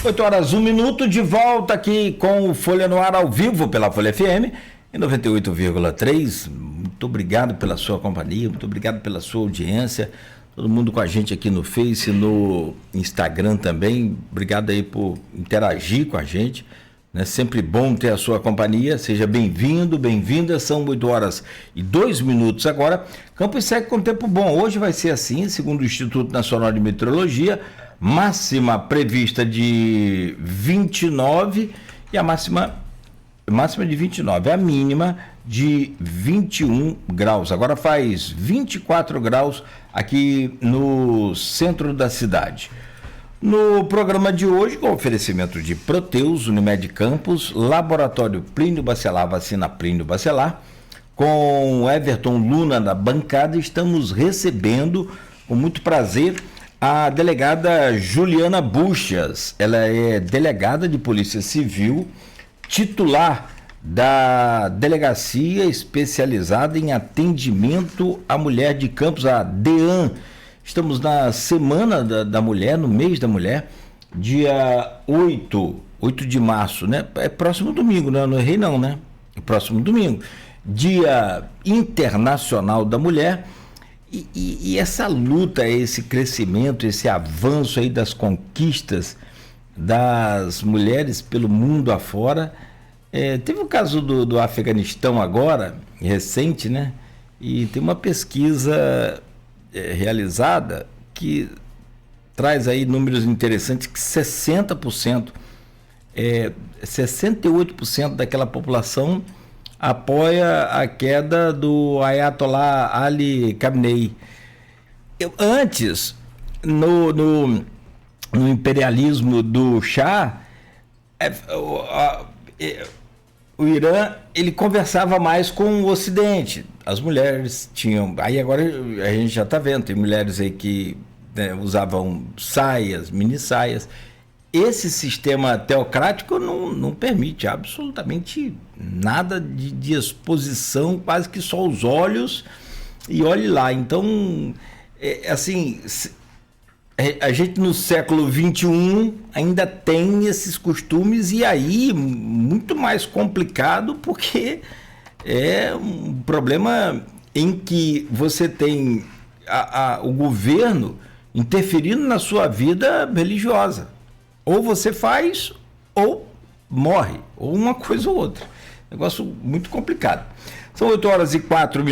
8h01, de volta aqui com o Folha no Ar ao vivo pela Folha FM em 98,3. Muito obrigado pela sua companhia, muito obrigado pela sua audiência, todo mundo com a gente aqui no Face, no Instagram também. Obrigado aí por interagir com a gente, né? Sempre bom ter a sua companhia. Seja bem-vindo, bem-vinda. São 8h02 agora. Campos segue com tempo bom. Hoje vai ser assim, segundo o Instituto Nacional de Meteorologia. Máxima prevista de 29 e a máxima de 29, a mínima de 21 graus. Agora faz 24 graus aqui no centro da cidade. No programa de hoje, com oferecimento de Proteus, Unimed Campos, Laboratório Plínio Bacelar, vacina Plínio Bacelar, com Everton Luna na bancada, estamos recebendo com muito prazer a delegada Juliana Buchas. Ela é delegada de Polícia Civil, titular da Delegacia Especializada em Atendimento à Mulher de Campos, a DEAM. Estamos na Semana da Mulher, no mês da mulher, dia 8 de março, né? É próximo domingo, né? Não errei não, né? É próximo domingo. Dia Internacional da Mulher. E essa luta, esse crescimento, esse avanço aí das conquistas das mulheres pelo mundo afora. Teve o caso do Afeganistão agora, recente, né? E tem uma pesquisa realizada que traz aí números interessantes, que 60%, 68% daquela população apoia a queda do Ayatollah Ali Khamenei. Antes, no imperialismo do Shah, o Irã, ele conversava mais com o Ocidente. As mulheres tinham... Aí agora a gente já está vendo, tem mulheres aí que, né, usavam saias, mini saias. Esse sistema teocrático não permite absolutamente nada de exposição, quase que só os olhos, e olhe lá. Então, assim, a gente no século XXI ainda tem esses costumes, e aí muito mais complicado, porque é um problema em que você tem o governo interferindo na sua vida religiosa. Ou você faz, ou morre, ou uma coisa ou outra. Negócio muito complicado. São 8h04.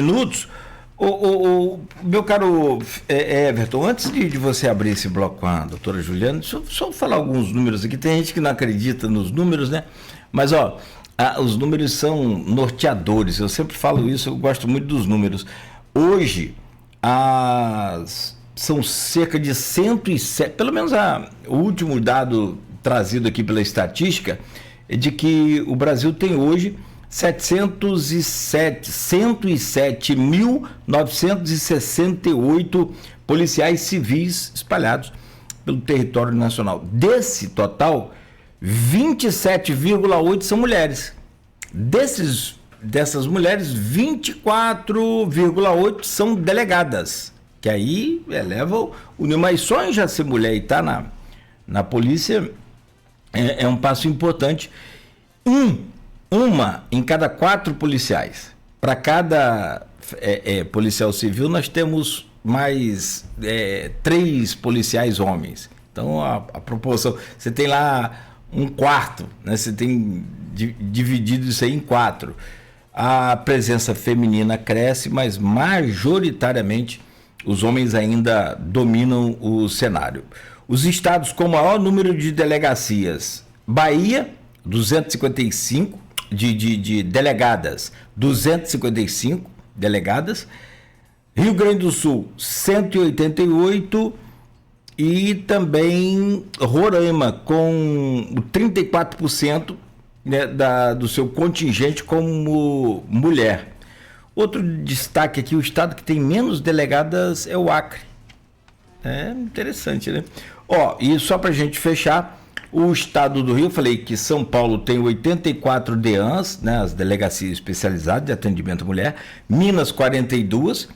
Meu caro Everton, antes de você abrir esse bloco com a doutora Juliana, deixa eu só falar alguns números aqui. Tem gente que não acredita nos números, né? Mas, os números são norteadores. Eu sempre falo isso, eu gosto muito dos números. Hoje, são cerca de 107, pelo menos o último dado trazido aqui pela estatística, é de que o Brasil tem hoje 107.968 policiais civis espalhados pelo território nacional. Desse total, 27,8 são mulheres. Dessas mulheres, 24,8 são delegadas, que aí eleva o nível. Mas só em já ser mulher e estar na polícia é um passo importante. Uma em cada 4 policiais. Para cada policial civil, nós temos mais 3 policiais homens. Então, a proporção... Você tem lá um quarto, né? Você tem dividido isso aí em 4. A presença feminina cresce, mas majoritariamente os homens ainda dominam o cenário. Os estados com maior número de delegacias: Bahia, 255 de delegadas, 255 delegadas. Rio Grande do Sul, 188, e também Roraima, com 34%, né, do seu contingente como mulher. Outro destaque aqui, o estado que tem menos delegadas é o Acre. É interessante, né? E só para a gente fechar, o estado do Rio, eu falei que São Paulo tem 84 DEANs, né, as delegacias especializadas de atendimento à mulher, Minas 42,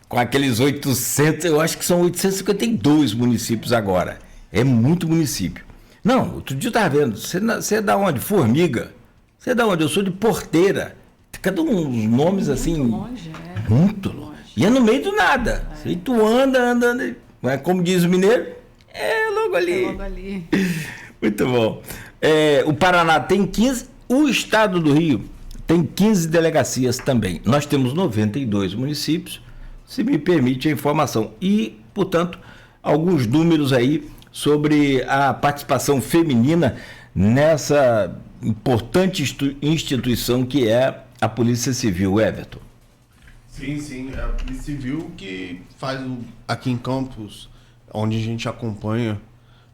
com aqueles 800, eu acho que são 852 municípios agora. É muito município. Não, outro dia eu estava vendo. Você é da onde? Formiga. Você é da onde? Eu sou de Porteira. Cada uns nomes assim. Muito longe, Muito longe. E é no meio do nada. E tu anda. Mas como diz o mineiro, é logo ali. É logo ali. Muito bom. O Paraná tem 15, o estado do Rio tem 15 delegacias também. Nós temos 92 municípios, se me permite a informação. E, portanto, alguns números aí sobre a participação feminina nessa importante instituição que é a Polícia Civil, Everton. Sim, é a Polícia Civil que faz aqui em Campos, onde a gente acompanha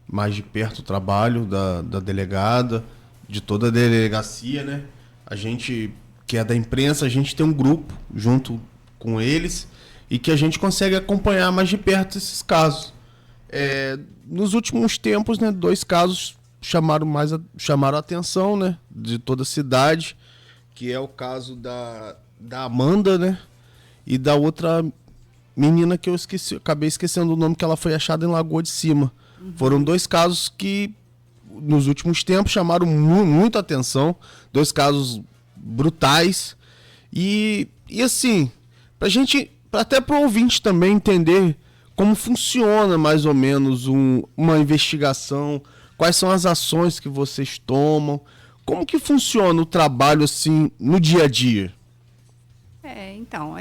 mais de perto o trabalho da delegada, de toda a delegacia, né? A gente, que é da imprensa, a gente tem um grupo junto com eles e que a gente consegue acompanhar mais de perto esses casos. Nos últimos tempos, né, 2 casos chamaram a atenção, né, de toda a cidade, que é o caso da Amanda, né, e da outra menina que eu acabei esquecendo o nome, que ela foi achada em Lagoa de Cima. Foram 2 casos que nos últimos tempos chamaram muita atenção, 2 casos brutais e assim, até para o ouvinte também entender como funciona mais ou menos uma investigação, quais são as ações que vocês tomam, como que funciona o trabalho assim no dia a dia? Então,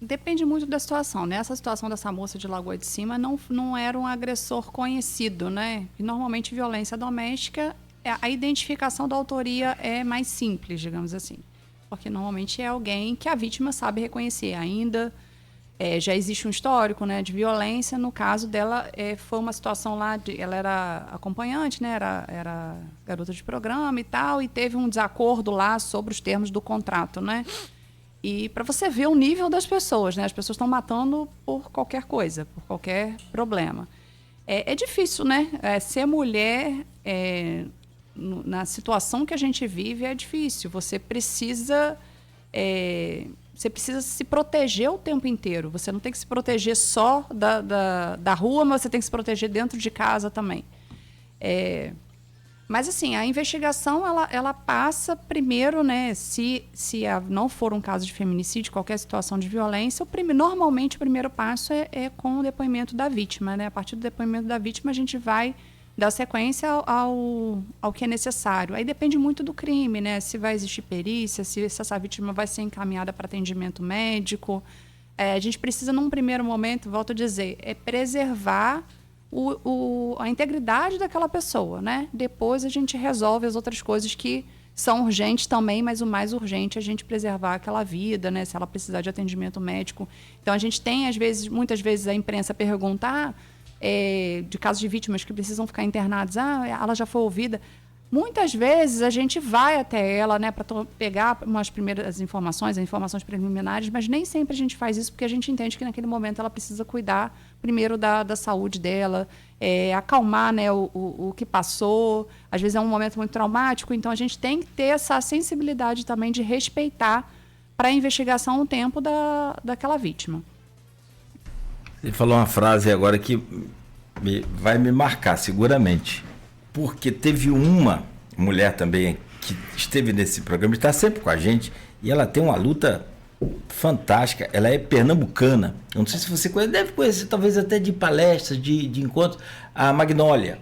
depende muito da situação, né? Essa situação dessa moça de Lagoa de Cima não era um agressor conhecido, né? E normalmente violência doméstica, a identificação da autoria é mais simples, digamos assim. Porque normalmente é alguém que a vítima sabe reconhecer ainda. Já existe um histórico, né, de violência. No caso dela, foi uma situação lá, ela era acompanhante, né? Era garota de programa e tal, e teve um desacordo lá sobre os termos do contrato, né? E para você ver o nível das pessoas, né? As pessoas estão matando por qualquer coisa, por qualquer problema. É difícil, né? Ser mulher, na situação que a gente vive, é difícil. Você precisa se proteger o tempo inteiro. Você não tem que se proteger só da rua, mas você tem que se proteger dentro de casa também. Mas, assim, a investigação, ela passa primeiro, né? Se não for um caso de feminicídio, qualquer situação de violência, normalmente o primeiro passo é com o depoimento da vítima, né? A partir do depoimento da vítima, a gente vai dar sequência ao que é necessário. Aí depende muito do crime, né? Se vai existir perícia, se essa vítima vai ser encaminhada para atendimento médico. A gente precisa, num primeiro momento, volto a dizer, preservar a integridade daquela pessoa, né? Depois a gente resolve as outras coisas que são urgentes também, mas o mais urgente é a gente preservar aquela vida, né? Se ela precisar de atendimento médico. Então a gente tem, muitas vezes a imprensa perguntar de casos de vítimas que precisam ficar internadas, ela já foi ouvida. Muitas vezes a gente vai até ela, né, para pegar umas primeiras informações preliminares, mas nem sempre a gente faz isso porque a gente entende que naquele momento ela precisa cuidar primeiro da saúde dela, acalmar, né, o que passou. Às vezes é um momento muito traumático, então a gente tem que ter essa sensibilidade também de respeitar para a investigação o tempo daquela vítima. Você falou uma frase agora que vai me marcar seguramente. Porque teve uma mulher também que esteve nesse programa, está sempre com a gente, e ela tem uma luta fantástica. Ela é pernambucana. Eu não sei se você conhece, deve conhecer, talvez até de palestras, de encontros. A Magnólia,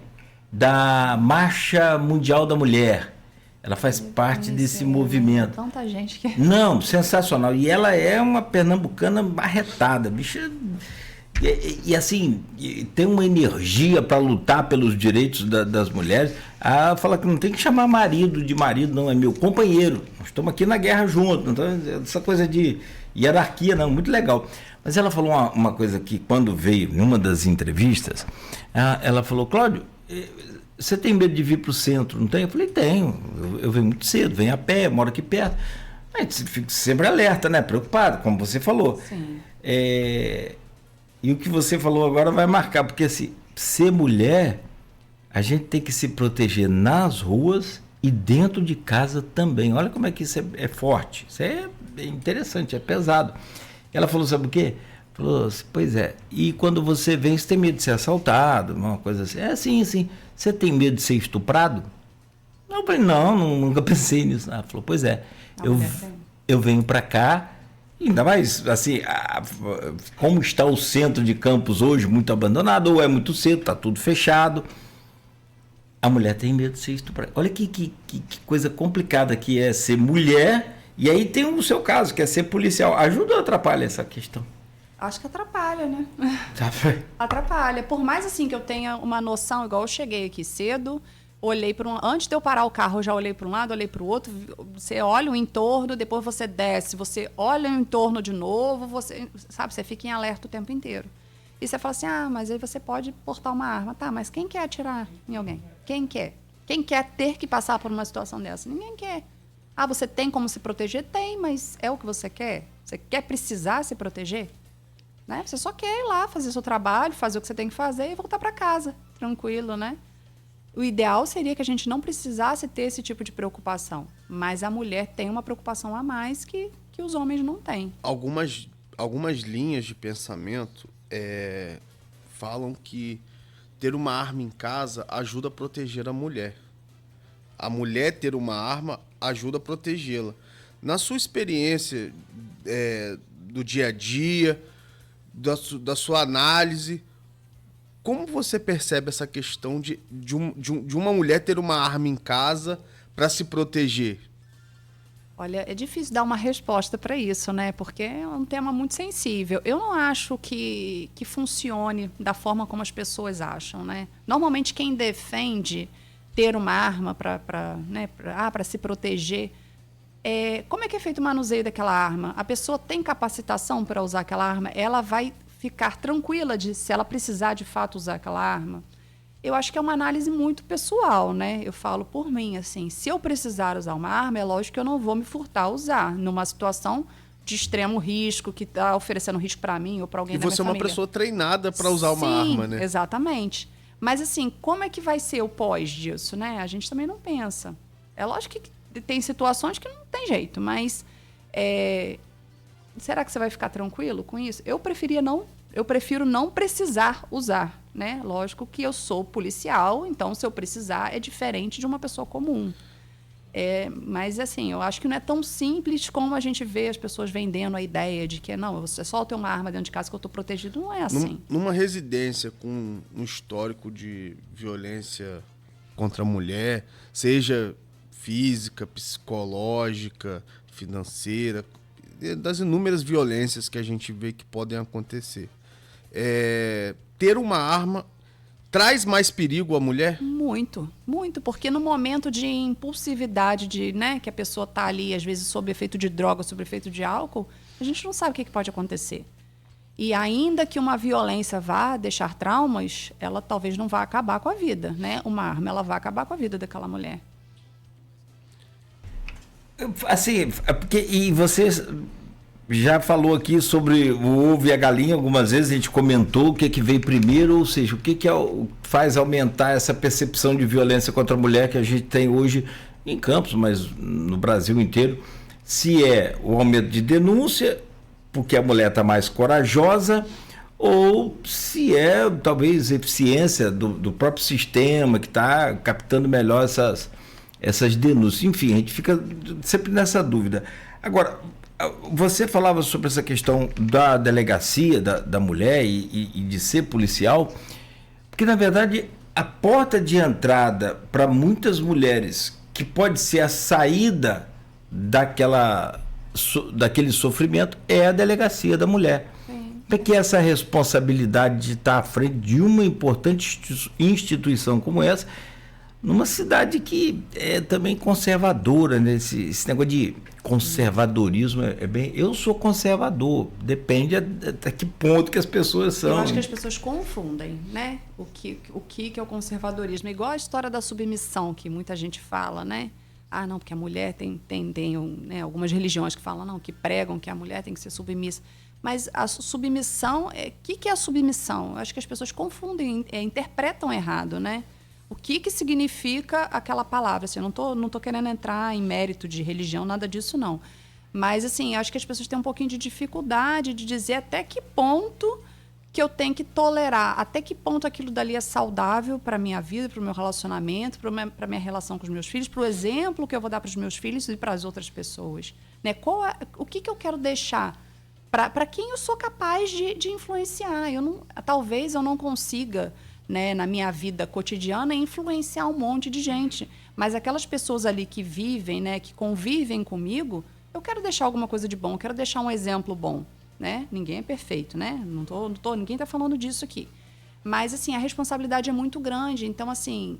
da Marcha Mundial da Mulher. Ela faz parte desse movimento. Tanta gente que... Não, sensacional. E ela é uma pernambucana barretada, bicha. E assim, tem uma energia para lutar pelos direitos das mulheres. Fala que não tem que chamar marido de marido, não, é meu companheiro. Nós estamos aqui na guerra juntos. Então, essa coisa de hierarquia, não, muito legal. Mas ela falou uma coisa que, quando veio em uma das entrevistas, ela falou: Cláudio, você tem medo de vir para o centro, não tem? Eu falei: tenho. Eu venho muito cedo, venho a pé, moro aqui perto. A gente fica sempre alerta, né? Preocupado, como você falou. Sim. E o que você falou agora vai marcar, porque assim, ser mulher, a gente tem que se proteger nas ruas e dentro de casa também. Olha como é que isso é forte. Isso é interessante, é pesado. Ela falou, sabe o quê? Falou assim, pois é. E quando você vem, você tem medo de ser assaltado, uma coisa assim. É assim, assim. Você tem medo de ser estuprado? Eu falei, não, nunca pensei nisso. Ela falou, pois é. Eu venho para cá, ainda mais, assim, como está o centro de Campos hoje, muito abandonado, ou é muito cedo, está tudo fechado. A mulher tem medo de ser estuprada. Olha que coisa complicada que é ser mulher, e aí tem o seu caso, que é ser policial. Ajuda ou atrapalha essa questão? Acho que atrapalha, né? Atrapalha. Por mais assim que eu tenha uma noção, igual eu cheguei aqui cedo, olhei para antes de eu parar o carro, eu já olhei para um lado, olhei para o outro. Você olha o entorno, depois você desce, você olha o entorno de novo, você fica em alerta o tempo inteiro. E você fala assim, mas aí você pode portar uma arma. Tá, mas quem quer atirar em alguém? Quem quer? Quem quer ter que passar por uma situação dessa? Ninguém quer. Você tem como se proteger? Tem, mas é o que você quer? Você quer precisar se proteger? Né? Você só quer ir lá, fazer seu trabalho, fazer o que você tem que fazer e voltar para casa, tranquilo, né? O ideal seria que a gente não precisasse ter esse tipo de preocupação. Mas a mulher tem uma preocupação a mais que os homens não têm. Algumas linhas de pensamento falam que ter uma arma em casa ajuda a proteger a mulher. A mulher ter uma arma ajuda a protegê-la. Na sua experiência do dia a dia, da sua análise, como você percebe essa questão de uma mulher ter uma arma em casa para se proteger? Olha, é difícil dar uma resposta para isso, né? Porque é um tema muito sensível. Eu não acho que funcione da forma como as pessoas acham, né? Normalmente quem defende ter uma arma para se proteger, como é que é feito o manuseio daquela arma? A pessoa tem capacitação para usar aquela arma? Ela vai ficar tranquila se ela precisar de fato usar aquela arma? Eu acho que é uma análise muito pessoal, né? Eu falo por mim, assim, se eu precisar usar uma arma, é lógico que eu não vou me furtar a usar numa situação de extremo risco, que está oferecendo risco para mim ou para alguém da minha família. E você é uma pessoa treinada para usar uma arma, né? Exatamente. Mas, assim, como é que vai ser o pós disso, né? A gente também não pensa. É lógico que tem situações que não tem jeito, mas será que você vai ficar tranquilo com isso? Eu prefiro não precisar usar, né? Lógico que eu sou policial, então se eu precisar é diferente de uma pessoa comum. Mas assim, eu acho que não é tão simples como a gente vê as pessoas vendendo a ideia de que não, você só tem uma arma dentro de casa que eu estou protegido. Não é assim. Numa residência com um histórico de violência contra a mulher, seja física, psicológica, financeira, das inúmeras violências que a gente vê que podem acontecer. Ter uma arma traz mais perigo à mulher? Muito, muito, porque no momento de impulsividade, que a pessoa está ali, às vezes, sob efeito de droga, sob efeito de álcool, a gente não sabe o que pode acontecer. E ainda que uma violência vá deixar traumas, ela talvez não vá acabar com a vida, né? Uma arma, ela vai acabar com a vida daquela mulher. Assim, e você já falou aqui sobre o ovo e a galinha, algumas vezes a gente comentou o que veio primeiro, ou seja, o que faz aumentar essa percepção de violência contra a mulher que a gente tem hoje em Campos, mas no Brasil inteiro. Se é o aumento de denúncia, porque a mulher está mais corajosa, ou se é talvez eficiência do próprio sistema que está captando melhor essas denúncias. Enfim, a gente fica sempre nessa dúvida. Agora, você falava sobre essa questão da delegacia da mulher e de ser policial, porque, na verdade, a porta de entrada para muitas mulheres, que pode ser a saída daquele sofrimento, é a delegacia da mulher. Porque essa responsabilidade de estar à frente de uma importante instituição como essa, numa cidade que é também conservadora, né? Esse negócio de conservadorismo eu sou conservador, depende até que ponto que as pessoas são. Eu acho que as pessoas confundem, né? O que é o conservadorismo. Igual a história da submissão, que muita gente fala, né? Não, porque a mulher tem né, algumas religiões que falam, não, que pregam que a mulher tem que ser submissa. Mas a submissão, o que é a submissão? Eu acho que as pessoas confundem, interpretam errado, né? O que significa aquela palavra? Assim, eu não tô querendo entrar em mérito de religião, nada disso, não. Mas, assim, acho que as pessoas têm um pouquinho de dificuldade de dizer até que ponto que eu tenho que tolerar, até que ponto aquilo dali é saudável para a minha vida, para o meu relacionamento, para a minha relação com os meus filhos, para o exemplo que eu vou dar para os meus filhos e para as outras pessoas. Né? O que eu quero deixar? Para quem eu sou capaz de influenciar. Talvez eu não consiga, né, na minha vida cotidiana, influenciar um monte de gente. Mas aquelas pessoas ali que vivem, né, que convivem comigo, eu quero deixar alguma coisa de bom, eu quero deixar um exemplo bom. Né? Ninguém é perfeito, né? Ninguém está falando disso aqui. Mas, assim, a responsabilidade é muito grande. Então, assim,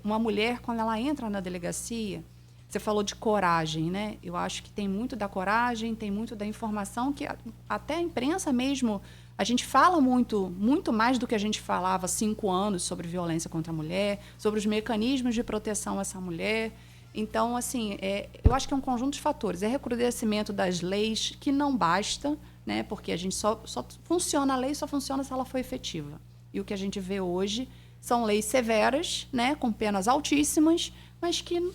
uma mulher, quando ela entra na delegacia, você falou de coragem, né? Eu acho que tem muito da coragem, tem muito da informação, que até a imprensa mesmo, a gente fala muito mais do que a gente falava há 5 anos sobre violência contra a mulher, sobre os mecanismos de proteção a essa mulher. Então, assim, eu acho que é um conjunto de fatores. É recrudescimento das leis, que não basta, né? Porque a gente só funciona, a lei só funciona se ela for efetiva. E o que a gente vê hoje são leis severas, né? Com penas altíssimas, mas que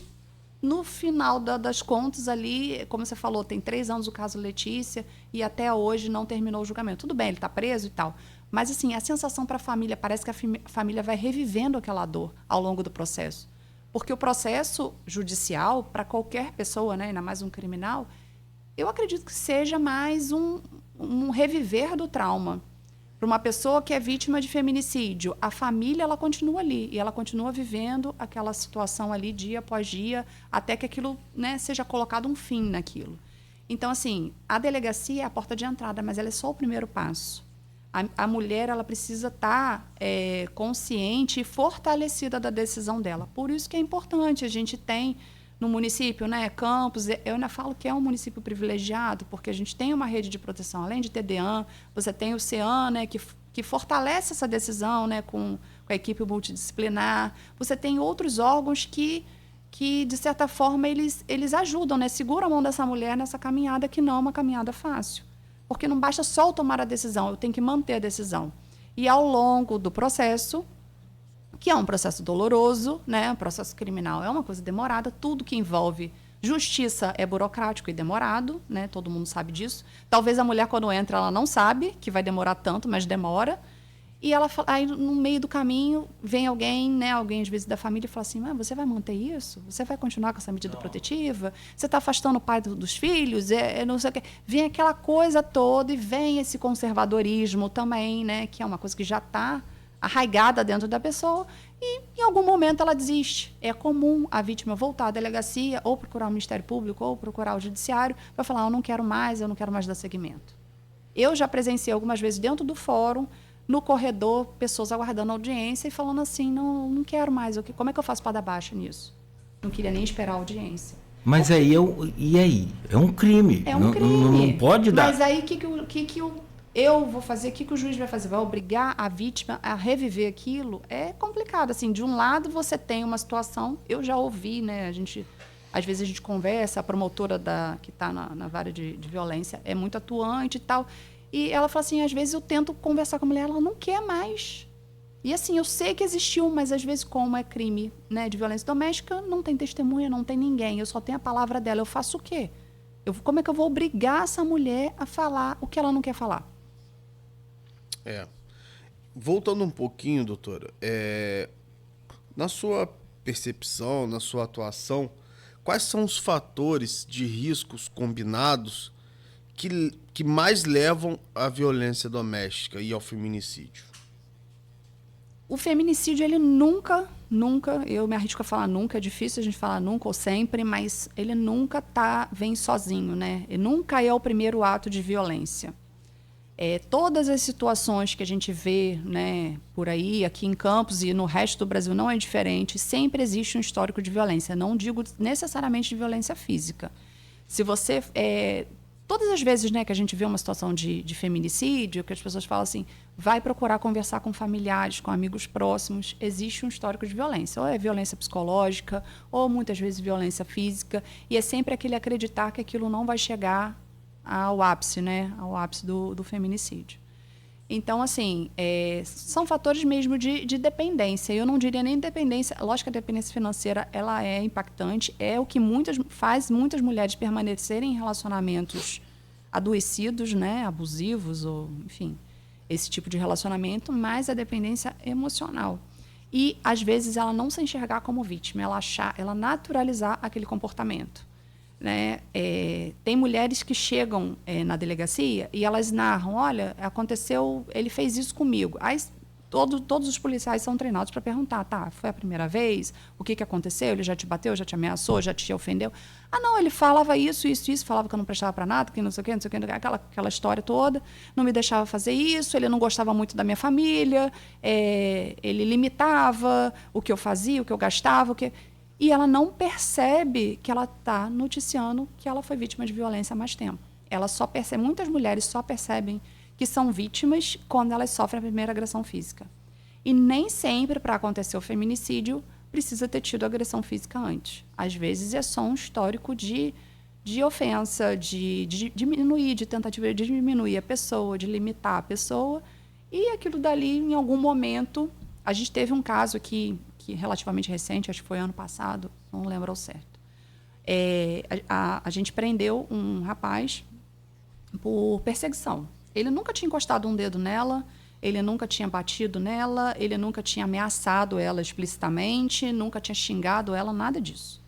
no final das contas ali, como você falou, tem 3 anos o caso Letícia e até hoje não terminou o julgamento. Tudo bem, ele está preso e tal. Mas, assim, a sensação para a família, parece que a família vai revivendo aquela dor ao longo do processo. Porque o processo judicial, para qualquer pessoa, né? Ainda mais um criminal, eu acredito que seja mais um reviver do trauma. Para uma pessoa que é vítima de feminicídio, a família ela continua ali e ela continua vivendo aquela situação ali dia após dia, até que aquilo, né, seja colocado um fim naquilo. Então, assim, a delegacia é a porta de entrada, mas ela é só o primeiro passo. A mulher ela precisa estar consciente e fortalecida da decisão dela. Por isso que é importante, a gente tem no município, né, Campos, eu ainda falo que é um município privilegiado, porque a gente tem uma rede de proteção, além de TDAM, você tem o CEAM, né, que fortalece essa decisão, né, com a equipe multidisciplinar, você tem outros órgãos que de certa forma, eles ajudam, né, seguram a mão dessa mulher nessa caminhada que não é uma caminhada fácil. Porque não basta só eu tomar a decisão, eu tenho que manter a decisão. E ao longo do processo, que é um processo doloroso, né? Um processo criminal é uma coisa demorada, tudo que envolve justiça é burocrático e demorado, né? Todo mundo sabe disso. Talvez a mulher, quando entra, ela não sabe que vai demorar tanto, mas demora. E ela, aí, no meio do caminho, vem alguém, né? Alguém, às vezes, da família e fala assim, mas você vai manter isso? Você vai continuar com essa medida protetiva? Você está afastando o pai dos filhos? Não sei o quê. Vem aquela coisa toda e vem esse conservadorismo também, né? Que é uma coisa que já está arraigada dentro da pessoa e, em algum momento, ela desiste. É comum a vítima voltar à delegacia ou procurar o Ministério Público ou procurar o Judiciário para falar, eu não quero mais dar seguimento. Eu já presenciei algumas vezes dentro do fórum, no corredor, pessoas aguardando audiência e falando assim, não quero mais, como é que eu faço para dar baixa nisso? Não queria nem esperar a audiência. Mas aí, e aí? É um crime. É um crime. Não pode dar. Mas aí, o que eu vou fazer? O que o juiz vai fazer? Vai obrigar a vítima a reviver aquilo? É complicado. Assim, de um lado, você tem uma situação, eu já ouvi, né? Às vezes a gente conversa, a promotora que está na vara de violência é muito atuante e tal. E ela fala assim, às vezes eu tento conversar com a mulher, ela não quer mais. E assim, eu sei que existiu, mas às vezes como é crime, né, de violência doméstica, não tem testemunha, não tem ninguém. Eu só tenho a palavra dela. Eu faço o quê? Como é que eu vou obrigar essa mulher a falar o que ela não quer falar? Voltando um pouquinho, doutora, na sua percepção, na sua atuação, quais são os fatores de riscos combinados que mais levam à violência doméstica e ao feminicídio? O feminicídio, ele nunca, eu me arrisco a falar nunca, é difícil a gente falar nunca ou sempre, mas ele nunca vem sozinho, né? Ele nunca é o primeiro ato de violência. Todas as situações que a gente vê, né, por aí, aqui em Campos e no resto do Brasil não é diferente, sempre existe um histórico de violência. Não digo necessariamente de violência física. Se você... todas as vezes, né, que a gente vê uma situação de feminicídio, que as pessoas falam assim, vai procurar conversar com familiares, com amigos próximos, existe um histórico de violência. Ou é violência psicológica, ou muitas vezes violência física, e é sempre aquele acreditar que aquilo não vai chegar ao ápice, né, ao ápice do feminicídio. Então, assim, são fatores mesmo de dependência. Eu não diria nem dependência. Lógico que a dependência financeira ela é impactante, é o que faz muitas mulheres permanecerem em relacionamentos adoecidos, né, abusivos, ou enfim, esse tipo de relacionamento, mas a dependência emocional. E, às vezes, ela não se enxergar como vítima, ela naturalizar aquele comportamento. Né? Tem mulheres que chegam na delegacia e elas narram, olha, aconteceu, ele fez isso comigo. Aí todos os policiais são treinados para perguntar, tá, foi a primeira vez? O que aconteceu? Ele já te bateu, já te ameaçou, já te ofendeu? Ah, não, ele falava isso, falava que eu não prestava para nada, que não sei o quê, aquela história toda, não me deixava fazer isso, ele não gostava muito da minha família, ele limitava o que eu fazia, o que eu gastava, E ela não percebe que ela está noticiando que ela foi vítima de violência há mais tempo. Ela só percebe, muitas mulheres só percebem que são vítimas quando elas sofrem a primeira agressão física. E nem sempre, para acontecer o feminicídio, precisa ter tido agressão física antes. Às vezes é só um histórico de ofensa, de diminuir, de tentativa de diminuir a pessoa, de limitar a pessoa. E aquilo dali, em algum momento... A gente teve um caso aqui, que relativamente recente, acho que foi ano passado, não lembro ao certo. A gente prendeu um rapaz por perseguição. Ele nunca tinha encostado um dedo nela, ele nunca tinha batido nela, ele nunca tinha ameaçado ela explicitamente, nunca tinha xingado ela, nada disso.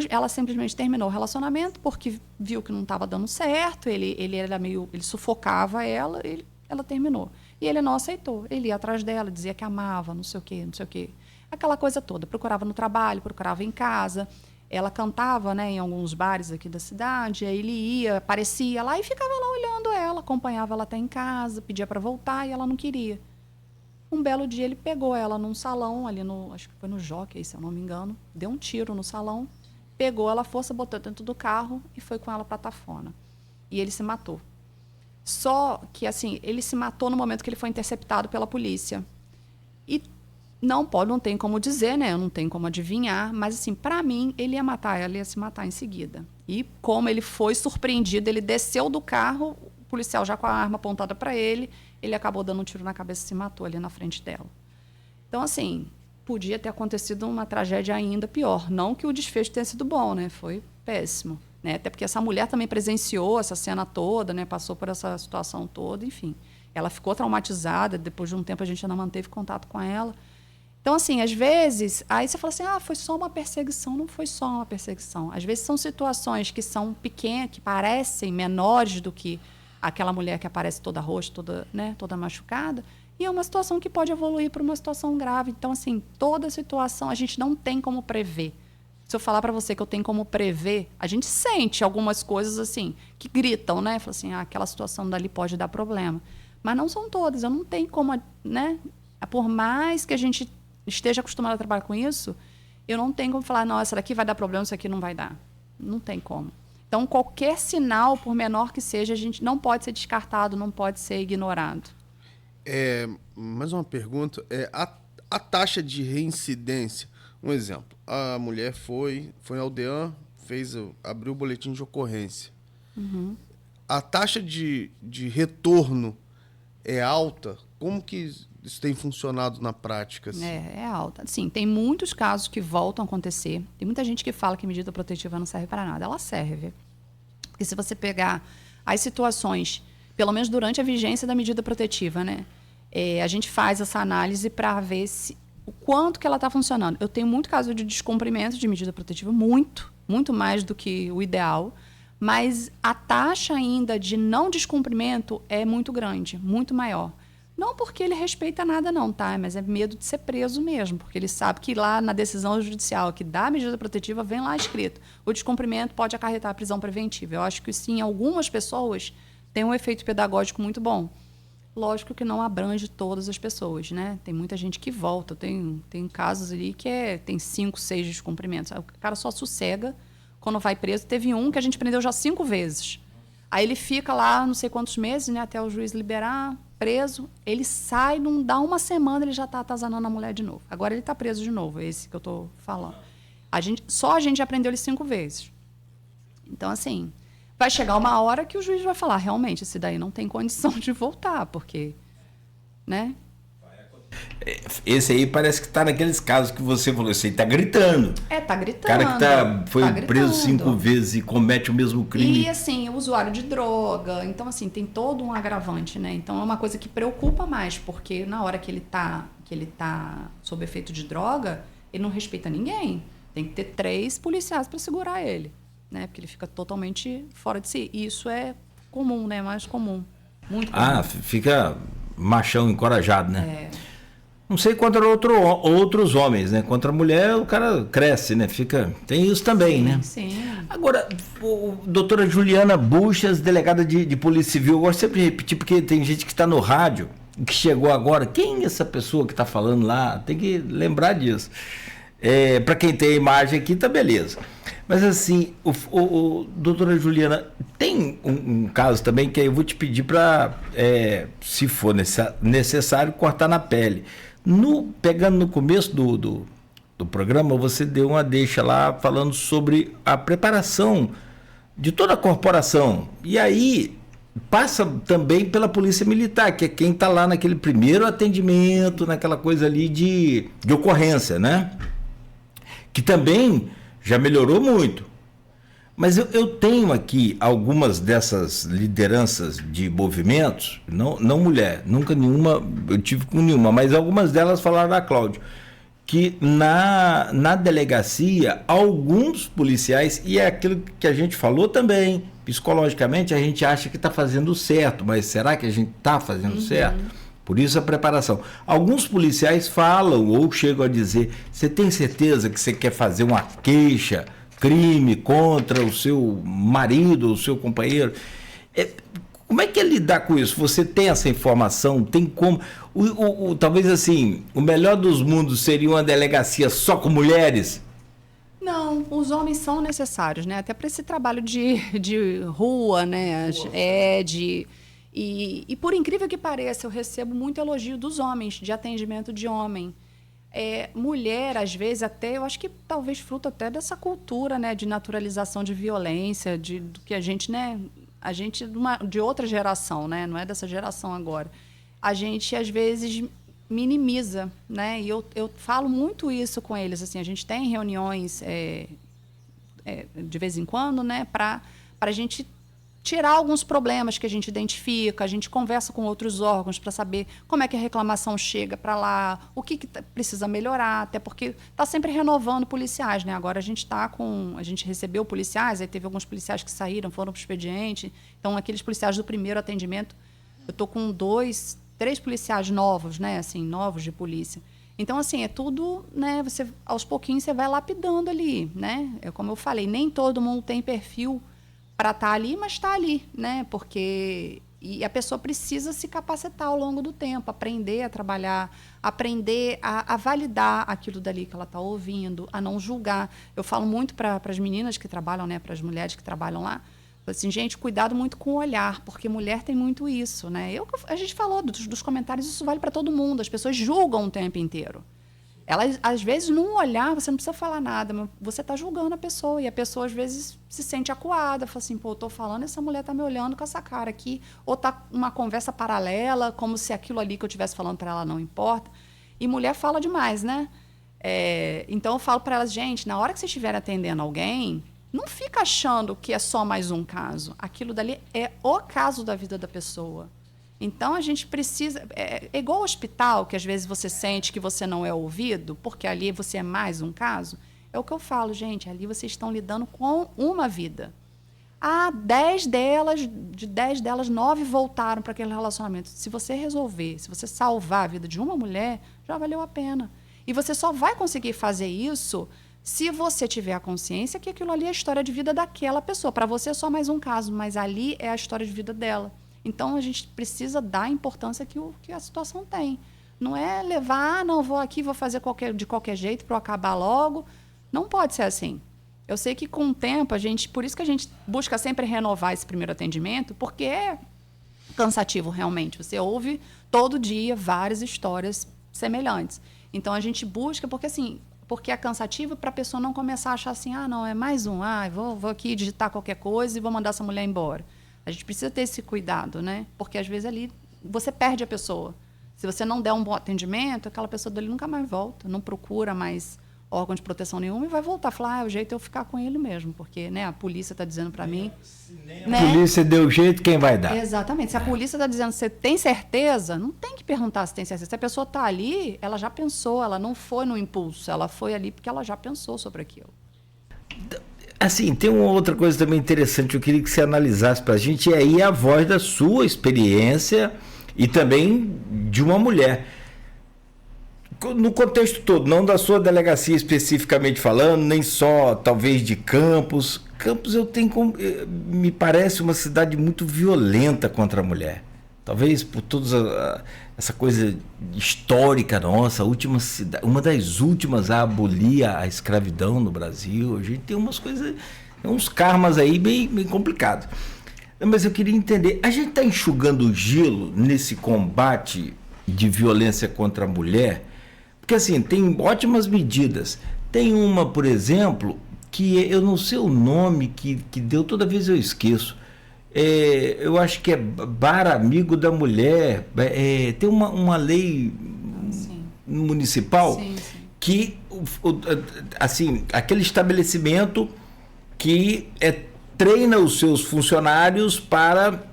Ela simplesmente terminou o relacionamento porque viu que não estava dando certo, ele sufocava ela, ela terminou. E ele não aceitou. Ele ia atrás dela, dizia que amava, não sei o quê, não sei o quê. Aquela coisa toda. Procurava no trabalho, procurava em casa. Ela cantava, né, em alguns bares aqui da cidade. Aí ele ia, aparecia lá e ficava lá olhando ela. Acompanhava ela até em casa, pedia para voltar e ela não queria. Um belo dia ele pegou ela num salão, ali acho que foi no Jockey, se eu não me engano. Deu um tiro no salão, pegou ela, força, botou dentro do carro e foi com ela para Tafona. E ele se matou. Só que, assim, ele se matou no momento que ele foi interceptado pela polícia. E não tem como dizer, né? Não tem como adivinhar. Mas, assim, para mim, ele ia matar ela, ia se matar em seguida. E como ele foi surpreendido, ele desceu do carro, o policial já com a arma apontada para ele acabou dando um tiro na cabeça e se matou ali na frente dela. Então, assim, podia ter acontecido uma tragédia ainda pior. Não que o desfecho tenha sido bom, né? Foi péssimo. Né? Até porque essa mulher também presenciou essa cena toda, né? Passou por essa situação toda, enfim. Ela ficou traumatizada, depois de um tempo a gente ainda manteve contato com ela. Então, assim, às vezes, aí você fala assim, foi só uma perseguição. Não foi só uma perseguição. Às vezes são situações que são pequenas, que parecem menores do que aquela mulher que aparece toda roxa, toda machucada, e é uma situação que pode evoluir para uma situação grave. Então, assim, toda situação a gente não tem como prever. Se eu falar para você que eu tenho como prever, a gente sente algumas coisas assim, que gritam, né? Fala assim, aquela situação dali pode dar problema. Mas não são todas, eu não tenho como, né? Por mais que a gente esteja acostumado a trabalhar com isso, eu não tenho como falar, não, essa daqui vai dar problema, isso aqui não vai dar. Não tem como. Então, qualquer sinal, por menor que seja, a gente não pode ser descartado, não pode ser ignorado. Mais uma pergunta. A taxa de reincidência, um exemplo, a mulher foi ao DEAN, abriu o boletim de ocorrência. Uhum. A taxa de retorno é alta? Como que isso tem funcionado na prática? Assim? É alta. Sim, tem muitos casos que voltam a acontecer. Tem muita gente que fala que medida protetiva não serve para nada. Ela serve. Porque se você pegar as situações, pelo menos durante a vigência da medida protetiva, né? A gente faz essa análise para ver o quanto que ela está funcionando. Eu tenho muito caso de descumprimento de medida protetiva, muito mais do que o ideal, mas a taxa ainda de não descumprimento é muito grande, muito maior. Não porque ele respeita nada não, tá? Mas é medo de ser preso mesmo, porque ele sabe que lá na decisão judicial que dá a medida protetiva vem lá escrito, o descumprimento pode acarretar a prisão preventiva. Eu acho que sim, algumas pessoas têm um efeito pedagógico muito bom. Lógico que não abrange todas as pessoas, né? Tem muita gente que volta. Tem casos ali que tem 5, 6 descumprimentos. O cara só sossega quando vai preso. Teve um que a gente prendeu já 5 vezes. Aí ele fica lá não sei quantos meses, né? Até o juiz liberar, preso. Ele sai, não dá uma semana, ele já está atazanando a mulher de novo. Agora ele está preso de novo, é esse que eu estou falando. Só a gente já prendeu ele 5 vezes. Então, assim... vai chegar uma hora que o juiz vai falar, realmente, esse daí não tem condição de voltar, porque, né? Esse aí parece que tá naqueles casos que você falou, esse aí tá gritando. Tá gritando. O cara que foi preso 5 vezes e comete o mesmo crime. E, assim, o usuário de droga. Então, assim, tem todo um agravante, né? Então, é uma coisa que preocupa mais, porque na hora que ele tá sob efeito de droga, ele não respeita ninguém. Tem que ter 3 policiais para segurar ele, né? Porque ele fica totalmente fora de si. E isso é comum, né? Mais comum. Muito comum. Fica machão encorajado, né? Não sei contra outros homens, né? Contra a mulher, o cara cresce, né? Tem isso também, né? Sim. Agora, doutora Juliana Buchas, delegada de Polícia Civil, eu gosto sempre de repetir, porque tem gente que está no rádio, que chegou agora. Quem é essa pessoa que está falando lá? Tem que lembrar disso. Para quem tem a imagem aqui, tá beleza. Mas assim, doutora Juliana, tem um caso também que eu vou te pedir para, se for necessário, cortar na pele. Pegando no começo do programa, você deu uma deixa lá falando sobre a preparação de toda a corporação. E aí passa também pela Polícia Militar, que é quem está lá naquele primeiro atendimento, naquela coisa ali de ocorrência, né? Que também já melhorou muito. Mas eu tenho aqui algumas dessas lideranças de movimentos, não mulher, nunca nenhuma, eu tive com nenhuma, mas algumas delas falaram da Cláudio, que na delegacia, alguns policiais, e é aquilo que a gente falou também, psicologicamente a gente acha que está fazendo certo, mas será que a gente está fazendo certo? Por isso a preparação. Alguns policiais falam ou chegam a dizer, você tem certeza que você quer fazer uma queixa, crime contra o seu marido, o seu companheiro? Como é que é lidar com isso? Você tem essa informação? Tem como? Talvez assim, o melhor dos mundos seria uma delegacia só com mulheres? Não, os homens são necessários, né? Até para esse trabalho de rua, né? E por incrível que pareça, eu recebo muito elogio dos homens, de atendimento de homem. Mulher, às vezes, até, eu acho que talvez fruto até dessa cultura, né, de naturalização de violência, do que a gente, né, de outra geração, né, não é dessa geração agora. A gente, às vezes, minimiza, né, e eu falo muito isso com eles, assim, a gente tem reuniões de vez em quando, né, para a gente tirar alguns problemas que a gente identifica, a gente conversa com outros órgãos para saber como é que a reclamação chega para lá, o que precisa melhorar, até porque está sempre renovando policiais, né? Agora a gente recebeu policiais, aí teve alguns policiais que saíram, foram para o expediente, então aqueles policiais do primeiro atendimento, eu estou com 3 policiais novos, né? Assim, novos de polícia. Então, assim, é tudo, né? Aos pouquinhos você vai lapidando ali, né? Como eu falei, nem todo mundo tem perfil para estar ali, mas está ali, né? Porque a pessoa precisa se capacitar ao longo do tempo, aprender a trabalhar, aprender a validar aquilo dali que ela está ouvindo, a não julgar. Eu falo muito para as meninas que trabalham, né? Para as mulheres que trabalham lá, assim, gente, cuidado muito com o olhar, porque mulher tem muito isso, né? A gente falou dos comentários, isso vale para todo mundo. As pessoas julgam o tempo inteiro. Elas, às vezes, num olhar, você não precisa falar nada, mas você está julgando a pessoa. E a pessoa, às vezes, se sente acuada. Fala assim, pô, eu estou falando, essa mulher está me olhando com essa cara aqui. Ou está uma conversa paralela, como se aquilo ali que eu estivesse falando para ela não importa. E mulher fala demais, né? Então, eu falo para elas, gente, na hora que vocês estiverem atendendo alguém, não fica achando que é só mais um caso. Aquilo dali é o caso da vida da pessoa. Então, a gente precisa... É igual ao hospital, que às vezes você sente que você não é ouvido, porque ali você é mais um caso. É o que eu falo, gente, ali vocês estão lidando com uma vida. De 10 delas, 9 voltaram para aquele relacionamento. Se você resolver, se você salvar a vida de uma mulher, já valeu a pena. E você só vai conseguir fazer isso se você tiver a consciência que aquilo ali é a história de vida daquela pessoa. Para você é só mais um caso, mas ali é a história de vida dela. Então, a gente precisa dar a importância que a situação tem. Não é levar, não, vou aqui, vou fazer de qualquer jeito para eu acabar logo. Não pode ser assim. Eu sei que com o tempo, por isso que a gente busca sempre renovar esse primeiro atendimento, porque é cansativo realmente. Você ouve todo dia várias histórias semelhantes. Então, a gente busca, porque assim, porque é cansativo para a pessoa não começar a achar assim, não, é mais um, vou aqui digitar qualquer coisa e vou mandar essa mulher embora. A gente precisa ter esse cuidado, né? Porque às vezes ali você perde a pessoa. Se você não der um bom atendimento, aquela pessoa dali nunca mais volta, não procura mais órgão de proteção nenhuma e vai voltar a falar, o jeito é eu ficar com ele mesmo, porque, né, a polícia está dizendo para mim... A polícia deu jeito, quem vai dar? Exatamente. Se a polícia está dizendo, você tem certeza? Não tem que perguntar se tem certeza. Se a pessoa está ali, ela já pensou, ela não foi no impulso, ela foi ali porque ela já pensou sobre aquilo. Assim, tem uma outra coisa também interessante, eu queria que você analisasse para a gente, e aí a voz da sua experiência e também de uma mulher. No contexto todo, não da sua delegacia especificamente falando, nem só talvez de Campos. Campos me parece uma cidade muito violenta contra a mulher. Talvez por toda essa coisa histórica nossa, uma das últimas a abolir a escravidão no Brasil. A gente tem umas coisas, uns karmas aí bem complicados. Mas eu queria entender, a gente está enxugando o gelo nesse combate de violência contra a mulher? Porque assim, tem ótimas medidas. Tem uma, por exemplo, que eu não sei o nome que deu, toda vez eu esqueço. Eu acho que é Bar Amigo da Mulher. Tem uma lei municipal que, assim, aquele estabelecimento que treina os seus funcionários para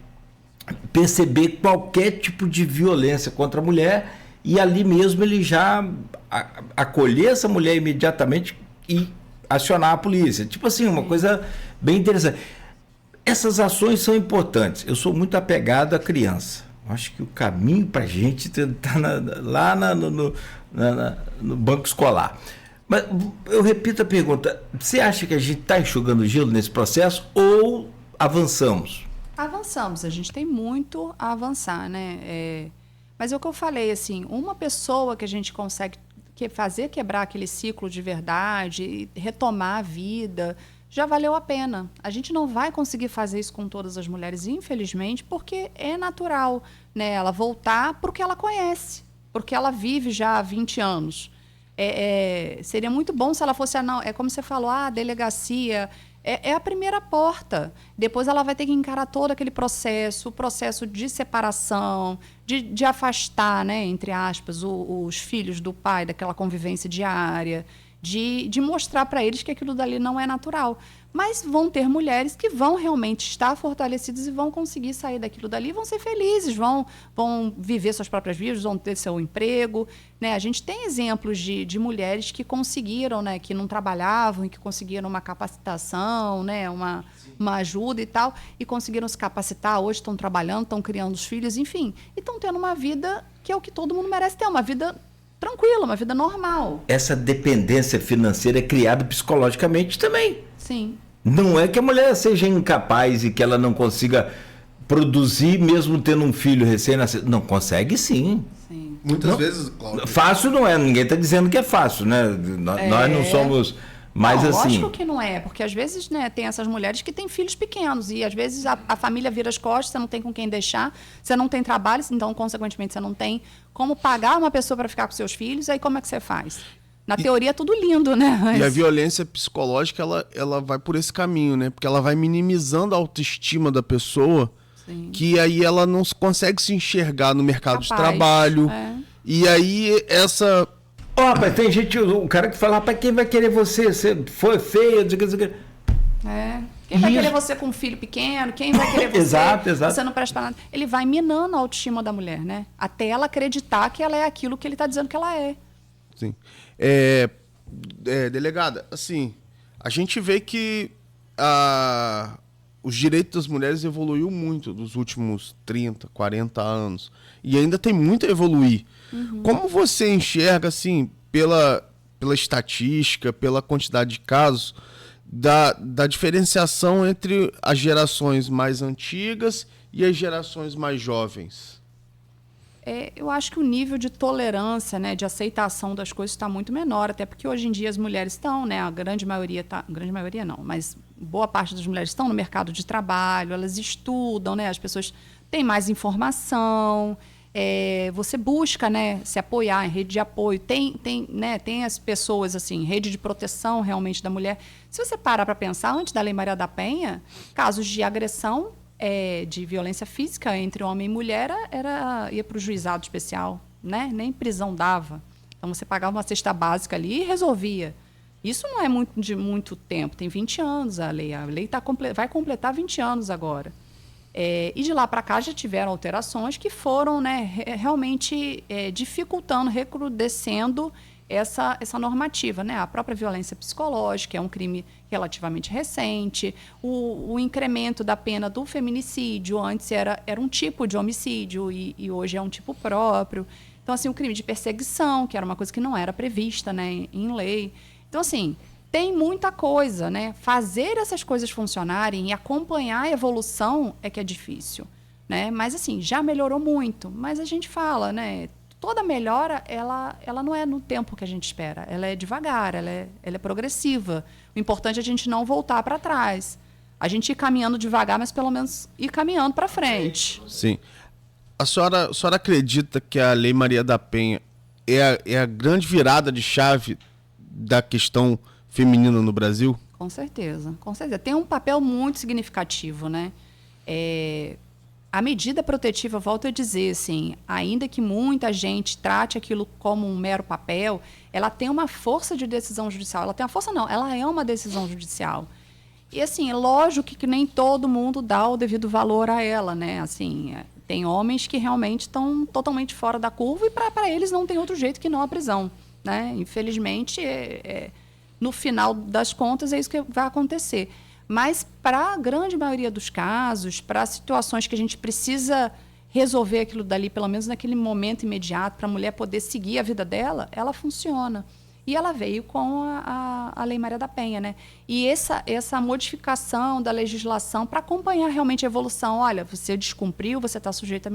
perceber qualquer tipo de violência contra a mulher e ali mesmo ele já acolher essa mulher imediatamente e acionar a polícia. Tipo assim, uma coisa bem interessante. Essas ações são importantes. Eu sou muito apegado à criança. Acho que o caminho para a gente está lá no banco escolar. Mas eu repito a pergunta. Você acha que a gente está enxugando gelo nesse processo ou avançamos? Avançamos. A gente tem muito a avançar, né? Mas é o que eu falei, assim, uma pessoa que a gente consegue fazer quebrar aquele ciclo de verdade, retomar a vida, já valeu a pena. A gente não vai conseguir fazer isso com todas as mulheres, infelizmente, porque é natural, né, ela voltar para o que ela conhece, porque ela vive já há 20 anos. Seria muito bom se ela fosse, como você falou, a delegacia é a primeira porta. Depois ela vai ter que encarar todo aquele processo, o processo de separação, de afastar, né, entre aspas, os filhos do pai daquela convivência diária, de mostrar para eles que aquilo dali não é natural. Mas vão ter mulheres que vão realmente estar fortalecidas e vão conseguir sair daquilo dali, vão ser felizes, vão viver suas próprias vidas, vão ter seu emprego, né? A gente tem exemplos de mulheres que conseguiram, né, que não trabalhavam e que conseguiram uma capacitação, né, uma ajuda e tal, e conseguiram se capacitar, hoje estão trabalhando, estão criando os filhos, enfim, e estão tendo uma vida que é o que todo mundo merece ter, uma vida tranquila, uma vida normal. Essa dependência financeira é criada psicologicamente também. Sim. Não é que a mulher seja incapaz e que ela não consiga produzir mesmo tendo um filho recém-nascido. Não, consegue sim. Sim. Muitas vezes, Cláudio. Fácil não é, ninguém está dizendo que é fácil, né? Nós não somos mais não, assim. Lógico que não é, porque às vezes, né, tem essas mulheres que têm filhos pequenos e às vezes a família vira as costas, você não tem com quem deixar, você não tem trabalho, então, consequentemente, você não tem como pagar uma pessoa para ficar com seus filhos, aí como é que você faz? Na teoria é tudo lindo, né? Mas... E a violência psicológica, ela vai por esse caminho, né? Porque ela vai minimizando a autoestima da pessoa, sim, que aí ela não consegue se enxergar no mercado de trabalho. E aí essa... Rapaz, tem gente, o cara que fala, rapaz, quem vai querer você? Você foi feio, Quem vai querer você com um filho pequeno? Quem vai querer você? Exato. Você não presta para nada. Ele vai minando a autoestima da mulher, né? Até ela acreditar que ela é aquilo que ele está dizendo que ela é. Sim. Delegada, assim, a gente vê que os direitos das mulheres evoluiu muito nos últimos 30, 40 anos. E ainda tem muito a evoluir. Uhum. Como você enxerga, assim, pela estatística, pela quantidade de casos, da diferenciação entre as gerações mais antigas e as gerações mais jovens? Eu acho que o nível de tolerância, né, de aceitação das coisas está muito menor, até porque hoje em dia as mulheres estão, né, a grande maioria não, mas boa parte das mulheres estão no mercado de trabalho, elas estudam, né, as pessoas têm mais informação, você busca, né, se apoiar em rede de apoio. Tem as pessoas, assim, rede de proteção realmente da mulher. Se você parar para pensar, antes da Lei Maria da Penha, casos de agressão, de violência física entre homem e mulher ia para o juizado especial, né? Nem prisão dava. Então, você pagava uma cesta básica ali e resolvia. Isso não é de muito tempo, tem 20 anos a lei. A lei vai completar 20 anos agora. E de lá para cá já tiveram alterações que foram, né, realmente dificultando, recrudescendo essa normativa, né? A própria violência psicológica é um crime relativamente recente, o incremento da pena do feminicídio, antes era um tipo de homicídio e hoje é um tipo próprio. Então, assim, o crime de perseguição, que era uma coisa que não era prevista, né, em lei. Então, assim, tem muita coisa, né? Fazer essas coisas funcionarem e acompanhar a evolução é que é difícil, né? Mas, assim, já melhorou muito. Mas a gente fala, né? Toda melhora, ela não é no tempo que a gente espera. Ela é devagar, ela é progressiva. O importante é a gente não voltar para trás. A gente ir caminhando devagar, mas pelo menos ir caminhando para frente. Sim. A senhora acredita que a Lei Maria da Penha é a grande virada de chave da questão feminina no Brasil? Com certeza, com certeza. Tem um papel muito significativo, né? A medida protetiva, volto a dizer, assim, ainda que muita gente trate aquilo como um mero papel, ela tem uma força de decisão judicial. Ela tem uma força, não, ela é uma decisão judicial. E, assim, é lógico que nem todo mundo dá o devido valor a ela, né? Assim, tem homens que realmente estão totalmente fora da curva e para eles não tem outro jeito que não a prisão, né? Infelizmente, no final das contas, é isso que vai acontecer. Mas, para a grande maioria dos casos, para situações que a gente precisa resolver aquilo dali, pelo menos naquele momento imediato, para a mulher poder seguir a vida dela, ela funciona. E ela veio com a Lei Maria da Penha, né? E essa modificação da legislação para acompanhar realmente a evolução. Olha, você descumpriu, você está sujeito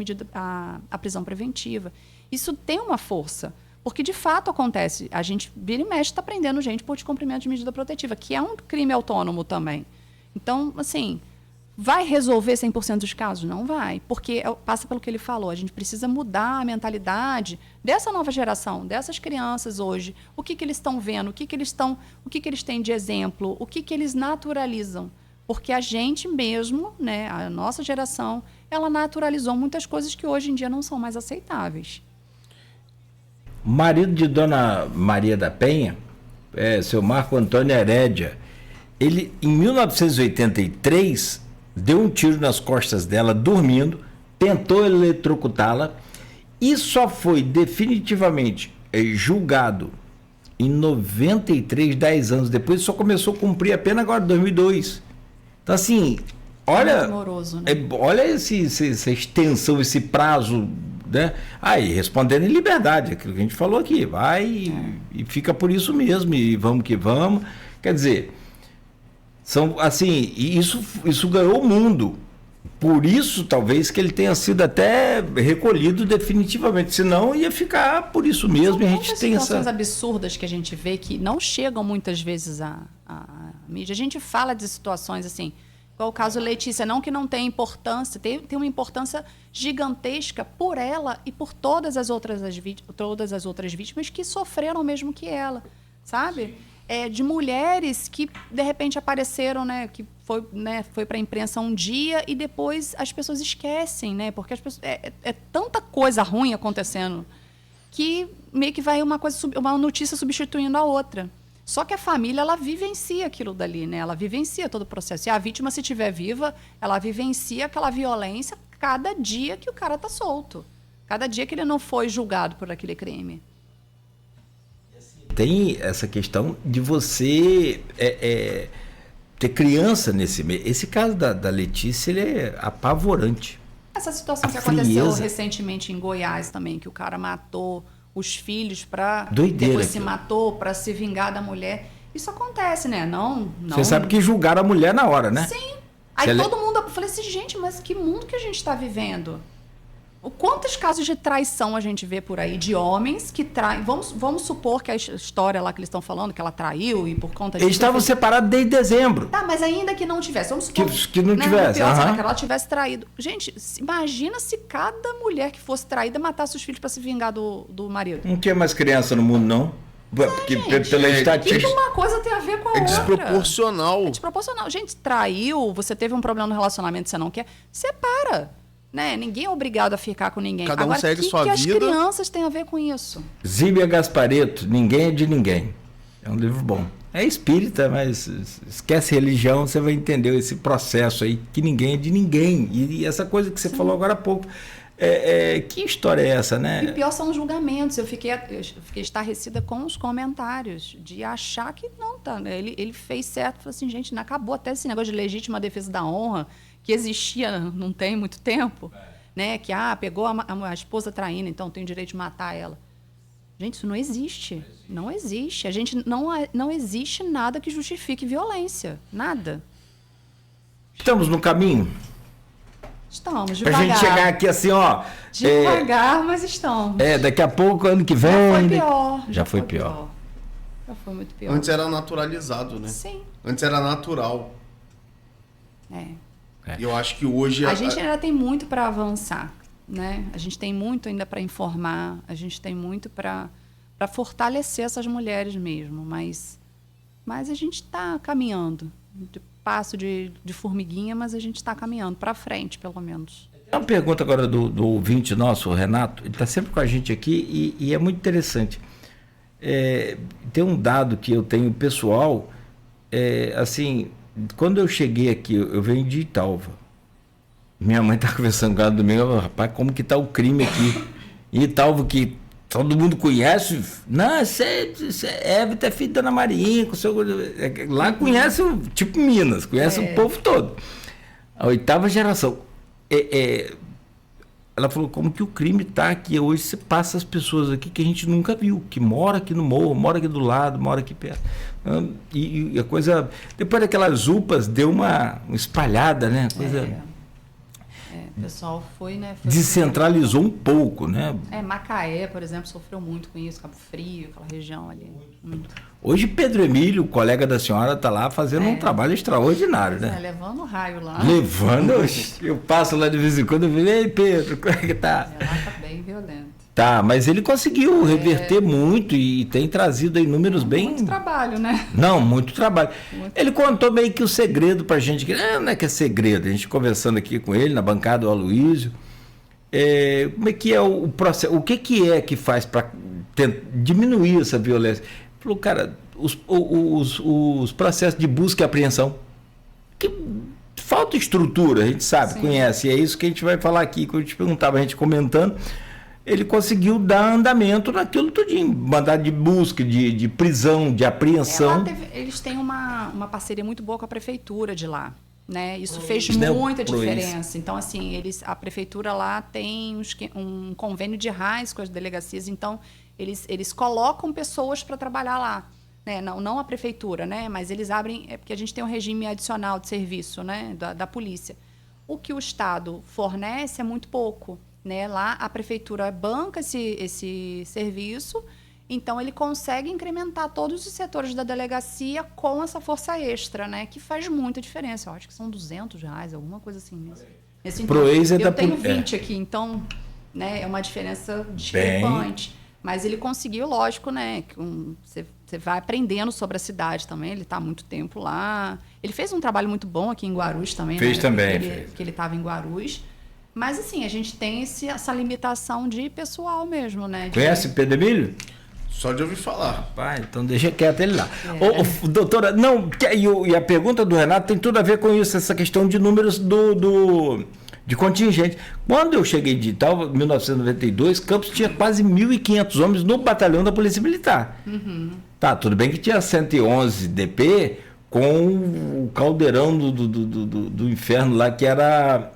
à prisão preventiva. Isso tem uma força. Porque, de fato, acontece. A gente, vira e mexe, está prendendo gente por descumprimento de medida protetiva, que é um crime autônomo também. Então, assim, vai resolver 100% dos casos? Não vai. Porque passa pelo que ele falou. A gente precisa mudar a mentalidade dessa nova geração, dessas crianças hoje. O que eles estão vendo? O que eles têm de exemplo? O que eles naturalizam? Porque a gente mesmo, né, a nossa geração, ela naturalizou muitas coisas que hoje em dia não são mais aceitáveis. O marido de Dona Maria da Penha, seu Marco Antônio Herédia, ele, em 1983, deu um tiro nas costas dela, dormindo, tentou eletrocutá-la e só foi definitivamente julgado em 93, 10 anos depois, só começou a cumprir a pena agora, em 2002. Então, assim, olha, amoroso, né? Olha essa extensão, esse prazo, né? Aí, respondendo em liberdade, aquilo que a gente falou aqui, vai e fica por isso mesmo, e vamos que vamos. Quer dizer, são assim, e isso ganhou o mundo. Por isso, talvez, que ele tenha sido até recolhido definitivamente, senão ia ficar por isso mesmo. São a gente tem situações absurdas que a gente vê que não chegam muitas vezes à mídia. A gente fala de situações assim, igual o caso Letícia, não que não tenha importância, tem uma importância gigantesca por ela e por todas as outras vítimas que sofreram mesmo que ela, sabe? De mulheres que, de repente, apareceram, né, que foi para a imprensa um dia e depois as pessoas esquecem, né, porque as pessoas, é tanta coisa ruim acontecendo que meio que vai uma notícia substituindo a outra. Só que a família, ela vivencia aquilo dali, né? Ela vivencia todo o processo. E a vítima, se estiver viva, ela vivencia aquela violência cada dia que o cara está solto. Cada dia que ele não foi julgado por aquele crime. Tem essa questão de você ter criança nesse meio. Esse caso da Letícia, ele é apavorante. Essa situação que aconteceu recentemente em Goiás também, que o cara matou os filhos depois se matou para se vingar da mulher. Isso acontece, né? Não. Você sabe que julgaram a mulher na hora, né? Sim. Aí todo mundo... Eu falei assim, gente, mas que mundo que a gente está vivendo? Quantos casos de traição a gente vê por aí de homens que traem? Vamos supor que a história lá que eles estão falando, que ela traiu e por conta disso... Eles estavam separados desde dezembro. Tá, mas ainda que não tivesse. Vamos supor que não tivesse. Pior, que ela tivesse traído. Gente, imagina se cada mulher que fosse traída matasse os filhos para se vingar do marido. Não tinha mais criança no mundo, não? Porque pela estatística... O que uma coisa tem a ver com a outra? Desproporcional. É desproporcional. Gente, traiu, você teve um problema no relacionamento que você não quer, separa. Né? Ninguém é obrigado a ficar com ninguém. Cada um segue sua vida. O que as crianças têm a ver com isso? Zíbia Gasparetto, Ninguém é de Ninguém. É um livro bom. É espírita, mas esquece religião, você vai entender esse processo aí, que ninguém é de ninguém. E essa coisa que você falou agora há pouco. Que história é essa, né? E o pior são os julgamentos. Eu fiquei estarrecida com os comentários, de achar que não, tá, né? Ele fez certo. Falou assim, gente, não acabou até esse negócio de legítima defesa da honra, que existia não tem muito tempo, né? Que pegou a esposa traindo, então tem o direito de matar ela. Gente, isso não existe. Não existe. A gente não existe nada que justifique violência. Nada. Estamos no caminho? Estamos, devagar. Pra gente chegar aqui assim, ó... Devagar, mas estamos. Daqui a pouco, ano que vem... Já foi pior. Já foi pior. Já foi muito pior. Antes era naturalizado, né? Sim. Antes era natural. E eu acho que hoje... A gente ainda tem muito para avançar, né? A gente tem muito ainda para informar, a gente tem muito para fortalecer essas mulheres mesmo, mas a gente está caminhando, de passo de formiguinha, mas a gente está caminhando para frente, pelo menos. Uma pergunta agora do ouvinte nosso, o Renato, ele está sempre com a gente aqui e é muito interessante. Tem um dado que eu tenho pessoal, assim... Quando eu cheguei aqui, eu venho de Italva. Minha mãe tá conversando com ela domingo, eu, rapaz, como que tá o crime aqui? Em Italva, que todo mundo conhece. Não, você Évita é filho da Ana Marinha. Lá conhece, tipo Minas, conhece o povo todo. A 8ª geração. Ela falou, como que o crime tá aqui? Hoje você passa as pessoas aqui que a gente nunca viu, que mora aqui no morro, mora aqui do lado, mora aqui perto. E a coisa... Depois daquelas UPAs, deu uma espalhada, né? O pessoal foi, né? Descentralizou um pouco, né? Macaé, por exemplo, sofreu muito com isso, Cabo Frio, aquela região ali. Muito. Hoje Pedro Emílio, colega da senhora, está lá fazendo um trabalho extraordinário, né? Levando raio lá. Levando, eu passo lá de vez em quando e falo, ei Pedro, como é que tá? Lá tá bem violento. Tá, mas ele conseguiu reverter muito e tem trazido aí números bem... Muito trabalho, né? Não, muito trabalho. Ele contou meio que o segredo pra gente, que não é que é segredo, a gente conversando aqui com ele, na bancada do Aloysio, como é que é o processo, o que é que faz para diminuir essa violência? Ele falou, cara, os processos de busca e apreensão, que falta estrutura, a gente sabe, Sim. Conhece, e é isso que a gente vai falar aqui, quando eu te perguntava, a gente comentando, ele conseguiu dar andamento naquilo tudinho, mandado de busca, de prisão, de apreensão. Eles têm uma parceria muito boa com a prefeitura de lá, né? Isso fez muita diferença. Então, assim, a prefeitura lá tem um convênio de RAIS com as delegacias, então eles colocam pessoas para trabalhar lá, né? Não a prefeitura, né? Mas eles abrem, porque a gente tem um regime adicional de serviço, né? Da polícia. O que o Estado fornece é muito pouco. Né? Lá a prefeitura banca esse serviço, então ele consegue incrementar todos os setores da delegacia com essa força extra, né? Que faz muita diferença. Eu acho que são R$200, alguma coisa assim mesmo. Eu tenho 20 aqui, então, né, é uma diferença discrepante. Mas ele conseguiu, lógico, né? Você vai aprendendo sobre a cidade também. Ele está há muito tempo lá. Ele fez um trabalho muito bom aqui em Guarulhos também. Fez né? também. Que ele estava em Guarulhos. Mas, assim, a gente tem essa limitação de pessoal mesmo, né? Conhece Pedro Emílio? Só de ouvir falar. Pai, então deixa quieto ele lá. Doutora, não, e a pergunta do Renato tem tudo a ver com isso, essa questão de números de contingente. Quando eu cheguei de Italva, em 1992, Campos tinha quase 1.500 homens no batalhão da Polícia Militar. Uhum. Tá, tudo bem que tinha 111 DP com o caldeirão do inferno lá, que era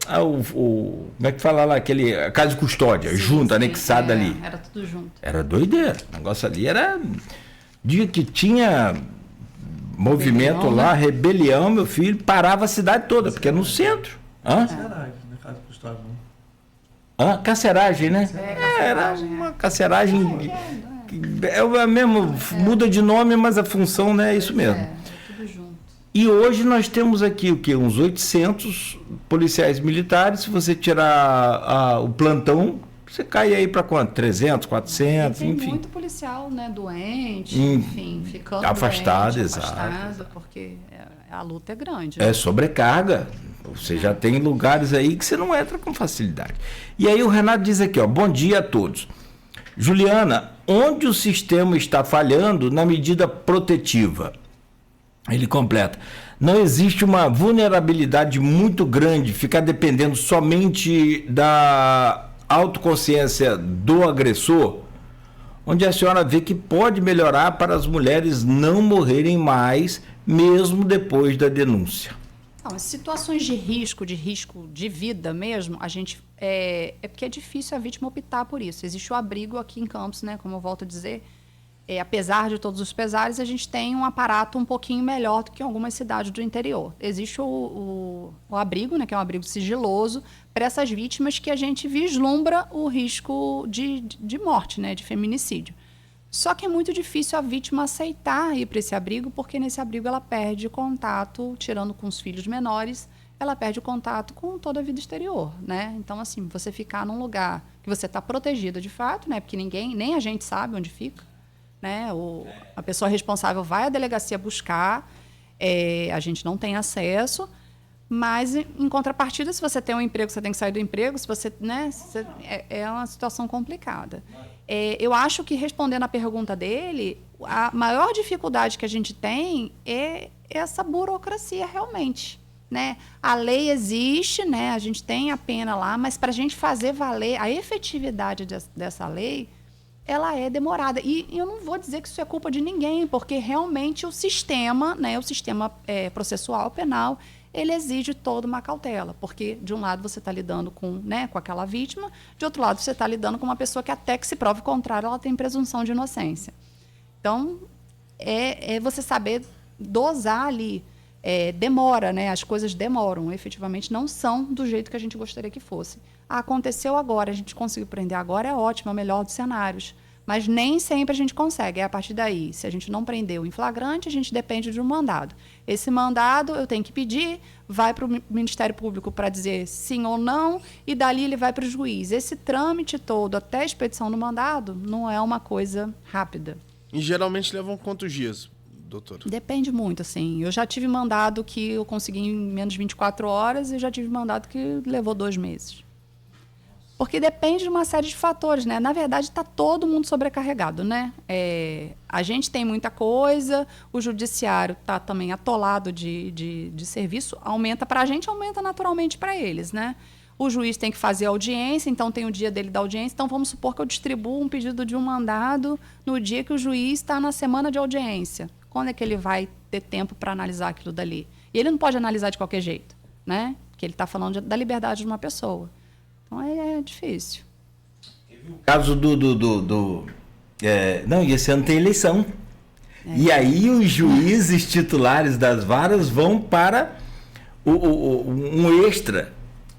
como é que fala lá, a casa de custódia, junto, anexada ali. Era tudo junto. Era doideira. O negócio ali era... Dia que tinha movimento lá, rebelião, meu filho, parava a cidade toda, porque é no centro. Gustavo. Carceragem, né? Era uma carceragem. É mesmo, muda de nome, mas a função, né, é isso mesmo. É tudo junto. E hoje nós temos aqui o quê? Uns 800 policiais militares. Se você tirar o plantão, você cai aí para quanto? 300, 400, tem enfim. Muito policial, né, doente, enfim, ficando afastado, doente, exato. afastado, porque a luta é grande. Né? É sobrecarga. Você já tem lugares aí que você não entra com facilidade. E aí o Renato diz aqui, ó, bom dia a todos. Juliana, onde o sistema está falhando na medida protetiva? Ele completa. Não existe uma vulnerabilidade muito grande, ficar dependendo somente da autoconsciência do agressor, onde a senhora vê que pode melhorar para as mulheres não morrerem mais, mesmo depois da denúncia. Não, as situações de risco de vida mesmo, a gente é porque é difícil a vítima optar por isso. Existe o abrigo aqui em Campos, né? Como eu volto a dizer, apesar de todos os pesares, a gente tem um aparato um pouquinho melhor do que em algumas cidades do interior. Existe o abrigo, né? Que é um abrigo sigiloso para essas vítimas que a gente vislumbra o risco de morte, né? De feminicídio. Só que é muito difícil a vítima aceitar ir para esse abrigo, porque nesse abrigo ela perde contato, tirando com os filhos menores, ela perde o contato com toda a vida exterior, né? Então, assim, você ficar num lugar que você está protegida de fato, né? Porque nem a gente sabe onde fica, né? A pessoa responsável vai à delegacia buscar, a gente não tem acesso, mas, em contrapartida, se você tem um emprego, você tem que sair do emprego, se você, né? É uma situação complicada. Eu acho que, respondendo a pergunta dele, a maior dificuldade que a gente tem é essa burocracia realmente, né? A lei existe, né? A gente tem a pena lá, mas para a gente fazer valer a efetividade dessa lei, ela é demorada. E eu não vou dizer que isso é culpa de ninguém, porque realmente o sistema, né? O sistema processual penal, ele exige toda uma cautela, porque de um lado você está lidando com aquela vítima, de outro lado você está lidando com uma pessoa que até que se prove o contrário, ela tem presunção de inocência. Então, você saber dosar ali, demora, né? As coisas demoram, efetivamente não são do jeito que a gente gostaria que fosse. Aconteceu agora, a gente conseguiu prender agora, é ótimo, é o melhor dos cenários. Mas nem sempre a gente consegue. A partir daí, se a gente não prendeu em flagrante, a gente depende de um mandado. Esse mandado eu tenho que pedir, vai para o Ministério Público para dizer sim ou não, e dali ele vai para o juiz. Esse trâmite todo, até a expedição do mandado, não é uma coisa rápida. E geralmente levam quantos dias, doutora? Depende muito, assim. Eu já tive mandado que eu consegui em menos de 24 horas e já tive mandado que levou 2 meses. Porque depende de uma série de fatores, né? Na verdade, está todo mundo sobrecarregado, né? A gente tem muita coisa, o judiciário está também atolado de serviço, aumenta para a gente, aumenta naturalmente para eles, né? O juiz tem que fazer audiência, então tem o dia dele da audiência, então vamos supor que eu distribuo um pedido de um mandado no dia que o juiz está na semana de audiência. Quando é que ele vai ter tempo para analisar aquilo dali? E ele não pode analisar de qualquer jeito, né? Porque ele está falando da liberdade de uma pessoa. Então é difícil. O caso não, e esse ano tem eleição. E aí os juízes titulares das varas vão para um extra.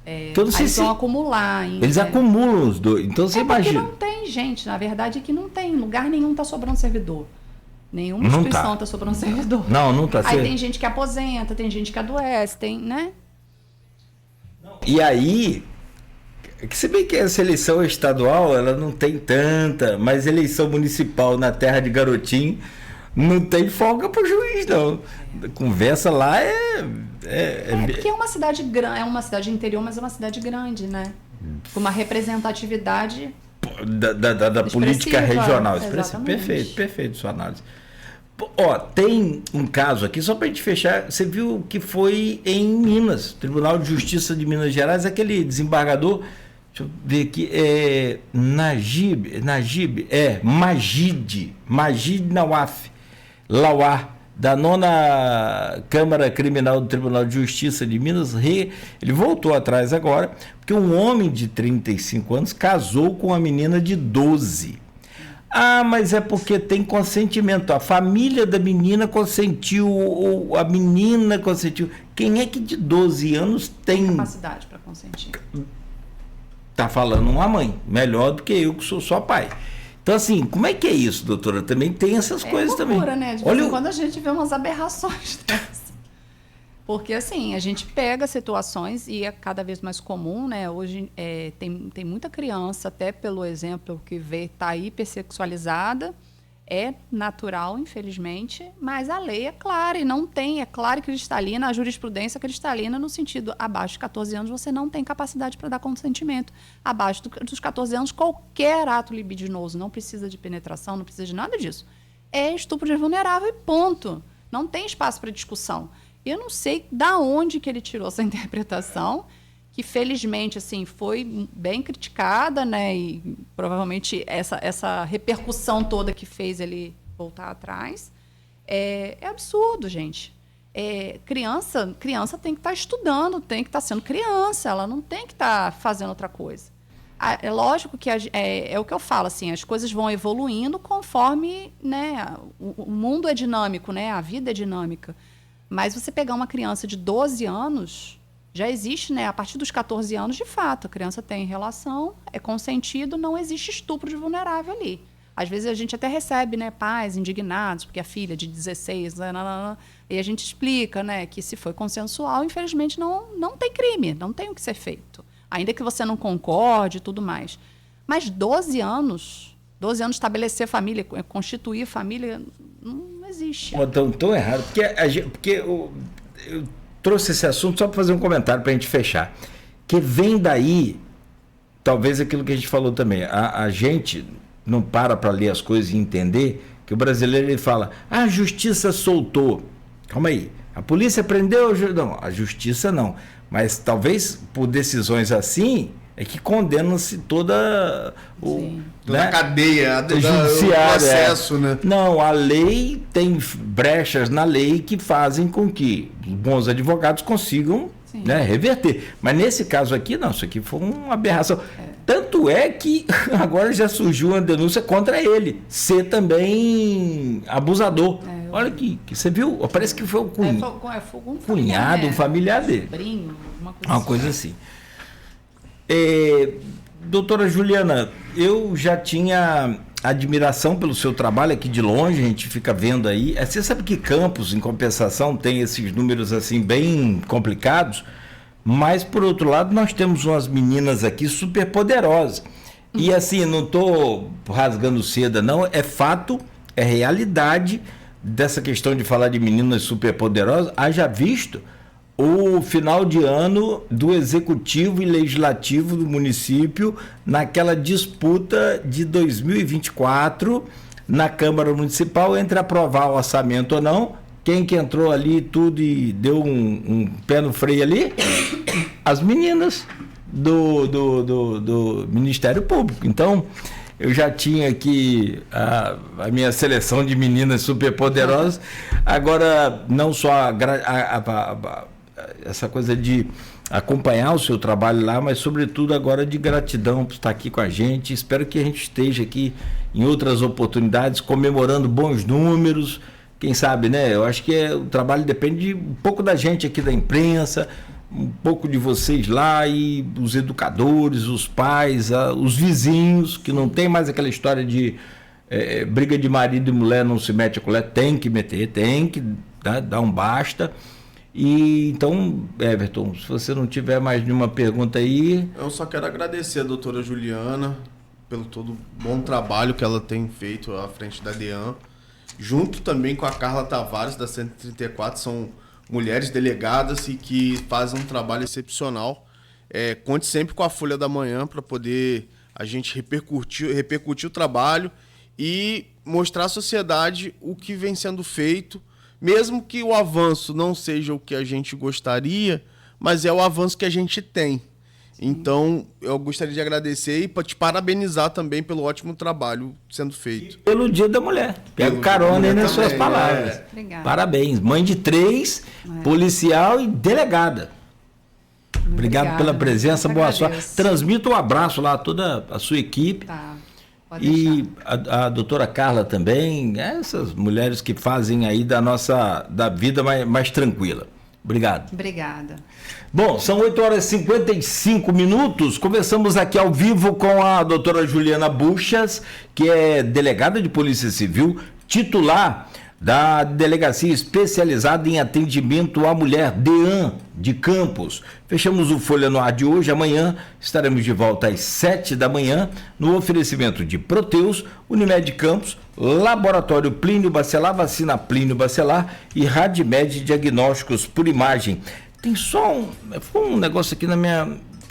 Então, eles vão acumular ainda. Eles acumulam os dois. Então você imagina. Porque não tem, gente. Na verdade é que não tem. Lugar nenhum está sobrando servidor. Nenhuma instituição está sobrando servidor. Não está Aí tem gente que aposenta, tem gente que adoece, né? E aí... Que se bem que essa eleição estadual, ela não tem tanta, mas eleição municipal na terra de Garotinho não tem folga pro juiz, não. Conversa lá porque é uma cidade grande, é uma cidade interior, mas é uma cidade grande, né? Com uma representatividade da política regional. Exatamente. Perfeito sua análise. Tem um caso aqui, só para a gente fechar, você viu que foi em Minas, Tribunal de Justiça de Minas Gerais, aquele desembargador, deixa eu ver aqui, Magid Lauá, da 9ª Câmara Criminal do Tribunal de Justiça de Minas, ele voltou atrás agora, porque um homem de 35 anos casou com uma menina de 12. Mas é porque tem consentimento. A família da menina consentiu, ou a menina consentiu. Quem é que de 12 anos tem capacidade para consentir? tá falando uma mãe, melhor do que eu que sou só pai. Então, assim, como é que é isso, doutora? Também tem essas coisas loucura, também. Né? De vez em quando a gente vê umas aberrações dessas. Porque, assim, a gente pega situações e é cada vez mais comum, né? Hoje tem muita criança, até pelo exemplo que vê, tá hipersexualizada. É natural, infelizmente, mas a lei é clara e não tem, é clara e cristalina, a jurisprudência é cristalina no sentido, abaixo de 14 anos você não tem capacidade para dar consentimento. Abaixo dos 14 anos, qualquer ato libidinoso, não precisa de penetração, não precisa de nada disso. É estupro de vulnerável e ponto. Não tem espaço para discussão. Eu não sei da onde que ele tirou essa interpretação, que felizmente assim foi bem criticada, né? E provavelmente essa repercussão toda que fez ele voltar atrás é absurdo, gente. Criança tem que estar estudando, tem que estar sendo criança, ela não tem que estar fazendo outra coisa. É lógico que é o que eu falo, assim, as coisas vão evoluindo conforme, né? O mundo é dinâmico, né? A vida é dinâmica. Mas você pegar uma criança de 12 anos já existe, né? A partir dos 14 anos, de fato, a criança tem relação, é consentido, não existe estupro de vulnerável ali. Às vezes a gente até recebe, né, pais indignados, porque a filha de 16, e a gente explica, né, que se foi consensual, infelizmente não tem crime, não tem o que ser feito. Ainda que você não concorde e tudo mais. Mas 12 anos estabelecer família, constituir família, não existe. Tão errado, porque eu trouxe esse assunto só para fazer um comentário para a gente fechar. Que vem daí, talvez aquilo que a gente falou também, a gente não para ler as coisas e entender que o brasileiro ele fala, a justiça soltou. Calma aí, a polícia prendeu, não, a justiça não. Mas talvez por decisões assim é que condenam-se toda a cadeia, toda judiciária, o processo, né? Não, a lei tem brechas na lei que fazem com que os bons advogados consigam, né, reverter. Mas nesse caso aqui, não, isso aqui foi uma aberração. Tanto é que agora já surgiu uma denúncia contra ele, ser também abusador. Olha que você viu, parece que foi um cunhado, um familiar dele. Sobrinho, uma coisa assim. Doutora Juliana, eu já tinha admiração pelo seu trabalho aqui de longe, a gente fica vendo aí. Você sabe que Campos, em compensação, tem esses números assim bem complicados, mas por outro lado nós temos umas meninas aqui super poderosas. E assim, não estou rasgando seda não, é fato, é realidade dessa questão de falar de meninas super poderosas, haja visto o final de ano do Executivo e Legislativo do município naquela disputa de 2024 na Câmara Municipal entre aprovar o orçamento ou não. Quem que entrou ali tudo e deu um pé no freio ali? As meninas do Ministério Público. Então, eu já tinha aqui a minha seleção de meninas superpoderosas. Agora, não só essa coisa de acompanhar o seu trabalho lá, mas sobretudo agora de gratidão por estar aqui com a gente. Espero que a gente esteja aqui em outras oportunidades comemorando bons números. Quem sabe, né? Eu acho que o trabalho depende um pouco da gente aqui da imprensa, um pouco de vocês lá e os educadores, os pais, os vizinhos, que não tem mais aquela história de briga de marido e mulher não se mete a colher. Tem que meter, tem que dar um basta. E então, Everton, se você não tiver mais nenhuma pergunta aí... Eu só quero agradecer a doutora Juliana pelo todo bom trabalho que ela tem feito à frente da DEAN, junto também com a Carla Tavares, da 134, são mulheres delegadas e que fazem um trabalho excepcional. Conte sempre com a Folha da Manhã para poder a gente repercutir o trabalho e mostrar à sociedade o que vem sendo feito, mesmo que o avanço não seja o que a gente gostaria, mas é o avanço que a gente tem. Então, eu gostaria de agradecer e te parabenizar também pelo ótimo trabalho sendo feito. Pelo Dia da Mulher. Pego carona aí nas suas palavras. Obrigada. Parabéns. Mãe de 3, policial e delegada. Obrigado pela presença, boa sorte. Transmito um abraço lá a toda a sua equipe. Tá. E a doutora Carla também, essas mulheres que fazem aí da vida mais tranquila. Obrigado. Obrigada. Bom, são 8 horas e 55 minutos. Conversamos aqui ao vivo com a doutora Juliana Buchas, que é delegada de Polícia Civil, titular da Delegacia Especializada em Atendimento à Mulher, DEAN, de Campos. Fechamos o Folha no Ar de hoje. Amanhã estaremos de volta às 7 da manhã, no oferecimento de Proteus, Unimed Campos, Laboratório Plínio Bacelar, Vacina Plínio Bacelar e Radmed Diagnósticos por Imagem. Tem só um negócio aqui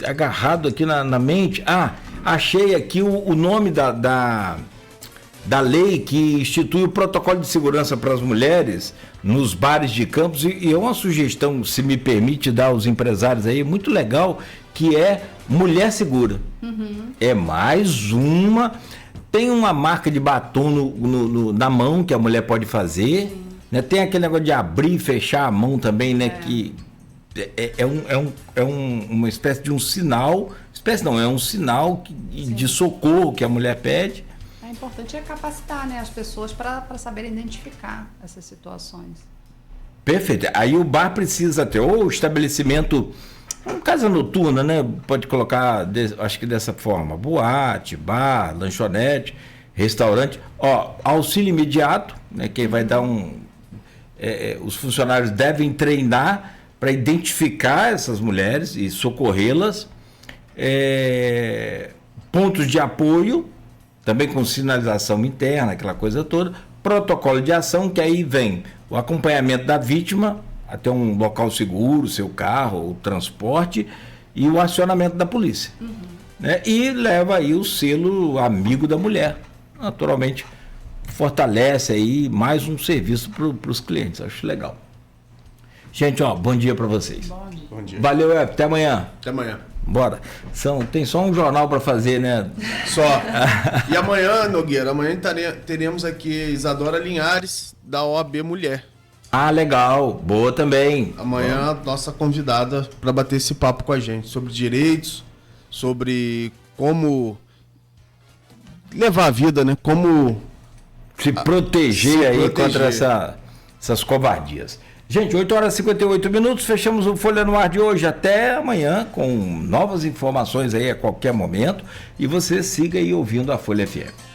agarrado aqui na mente. Achei aqui o nome da lei que institui o protocolo de segurança para as mulheres nos bares de Campos, e é uma sugestão, se me permite dar aos empresários aí, muito legal, que é Mulher Segura. É mais uma. Tem uma marca de batom na mão que a mulher pode fazer, né? Tem aquele negócio de abrir e fechar a mão também, né? Que uma espécie de um sinal, é um sinal de socorro que a mulher pede. É importante capacitar, né, as pessoas para saberem identificar essas situações. Perfeito. Aí o bar precisa ter, ou estabelecimento, casa noturna, né? Pode colocar, acho que dessa forma, boate, bar, lanchonete, restaurante. Auxílio imediato, né? Quem vai dar os funcionários devem treinar para identificar essas mulheres e socorrê-las. Pontos de apoio, também com sinalização interna, aquela coisa toda. Protocolo de ação, que aí vem o acompanhamento da vítima até um local seguro, seu carro, o transporte, e o acionamento da polícia. Né? E leva aí o selo amigo da mulher. Naturalmente, fortalece aí mais um serviço para os clientes. Acho legal. Gente, bom dia para vocês. Bom dia. Valeu, até amanhã. Até amanhã. Bora. Tem só um jornal para fazer, né? Só. E amanhã, Nogueira, teremos aqui Isadora Linhares, da OAB Mulher. Legal. Boa também. Amanhã, nossa convidada para bater esse papo com a gente sobre direitos, sobre como levar a vida, né? Como se proteger contra essas covardias. Gente, 8 horas e 58 minutos, fechamos o Folha no Ar de hoje. Até amanhã com novas informações aí a qualquer momento. E você siga aí ouvindo a Folha FM.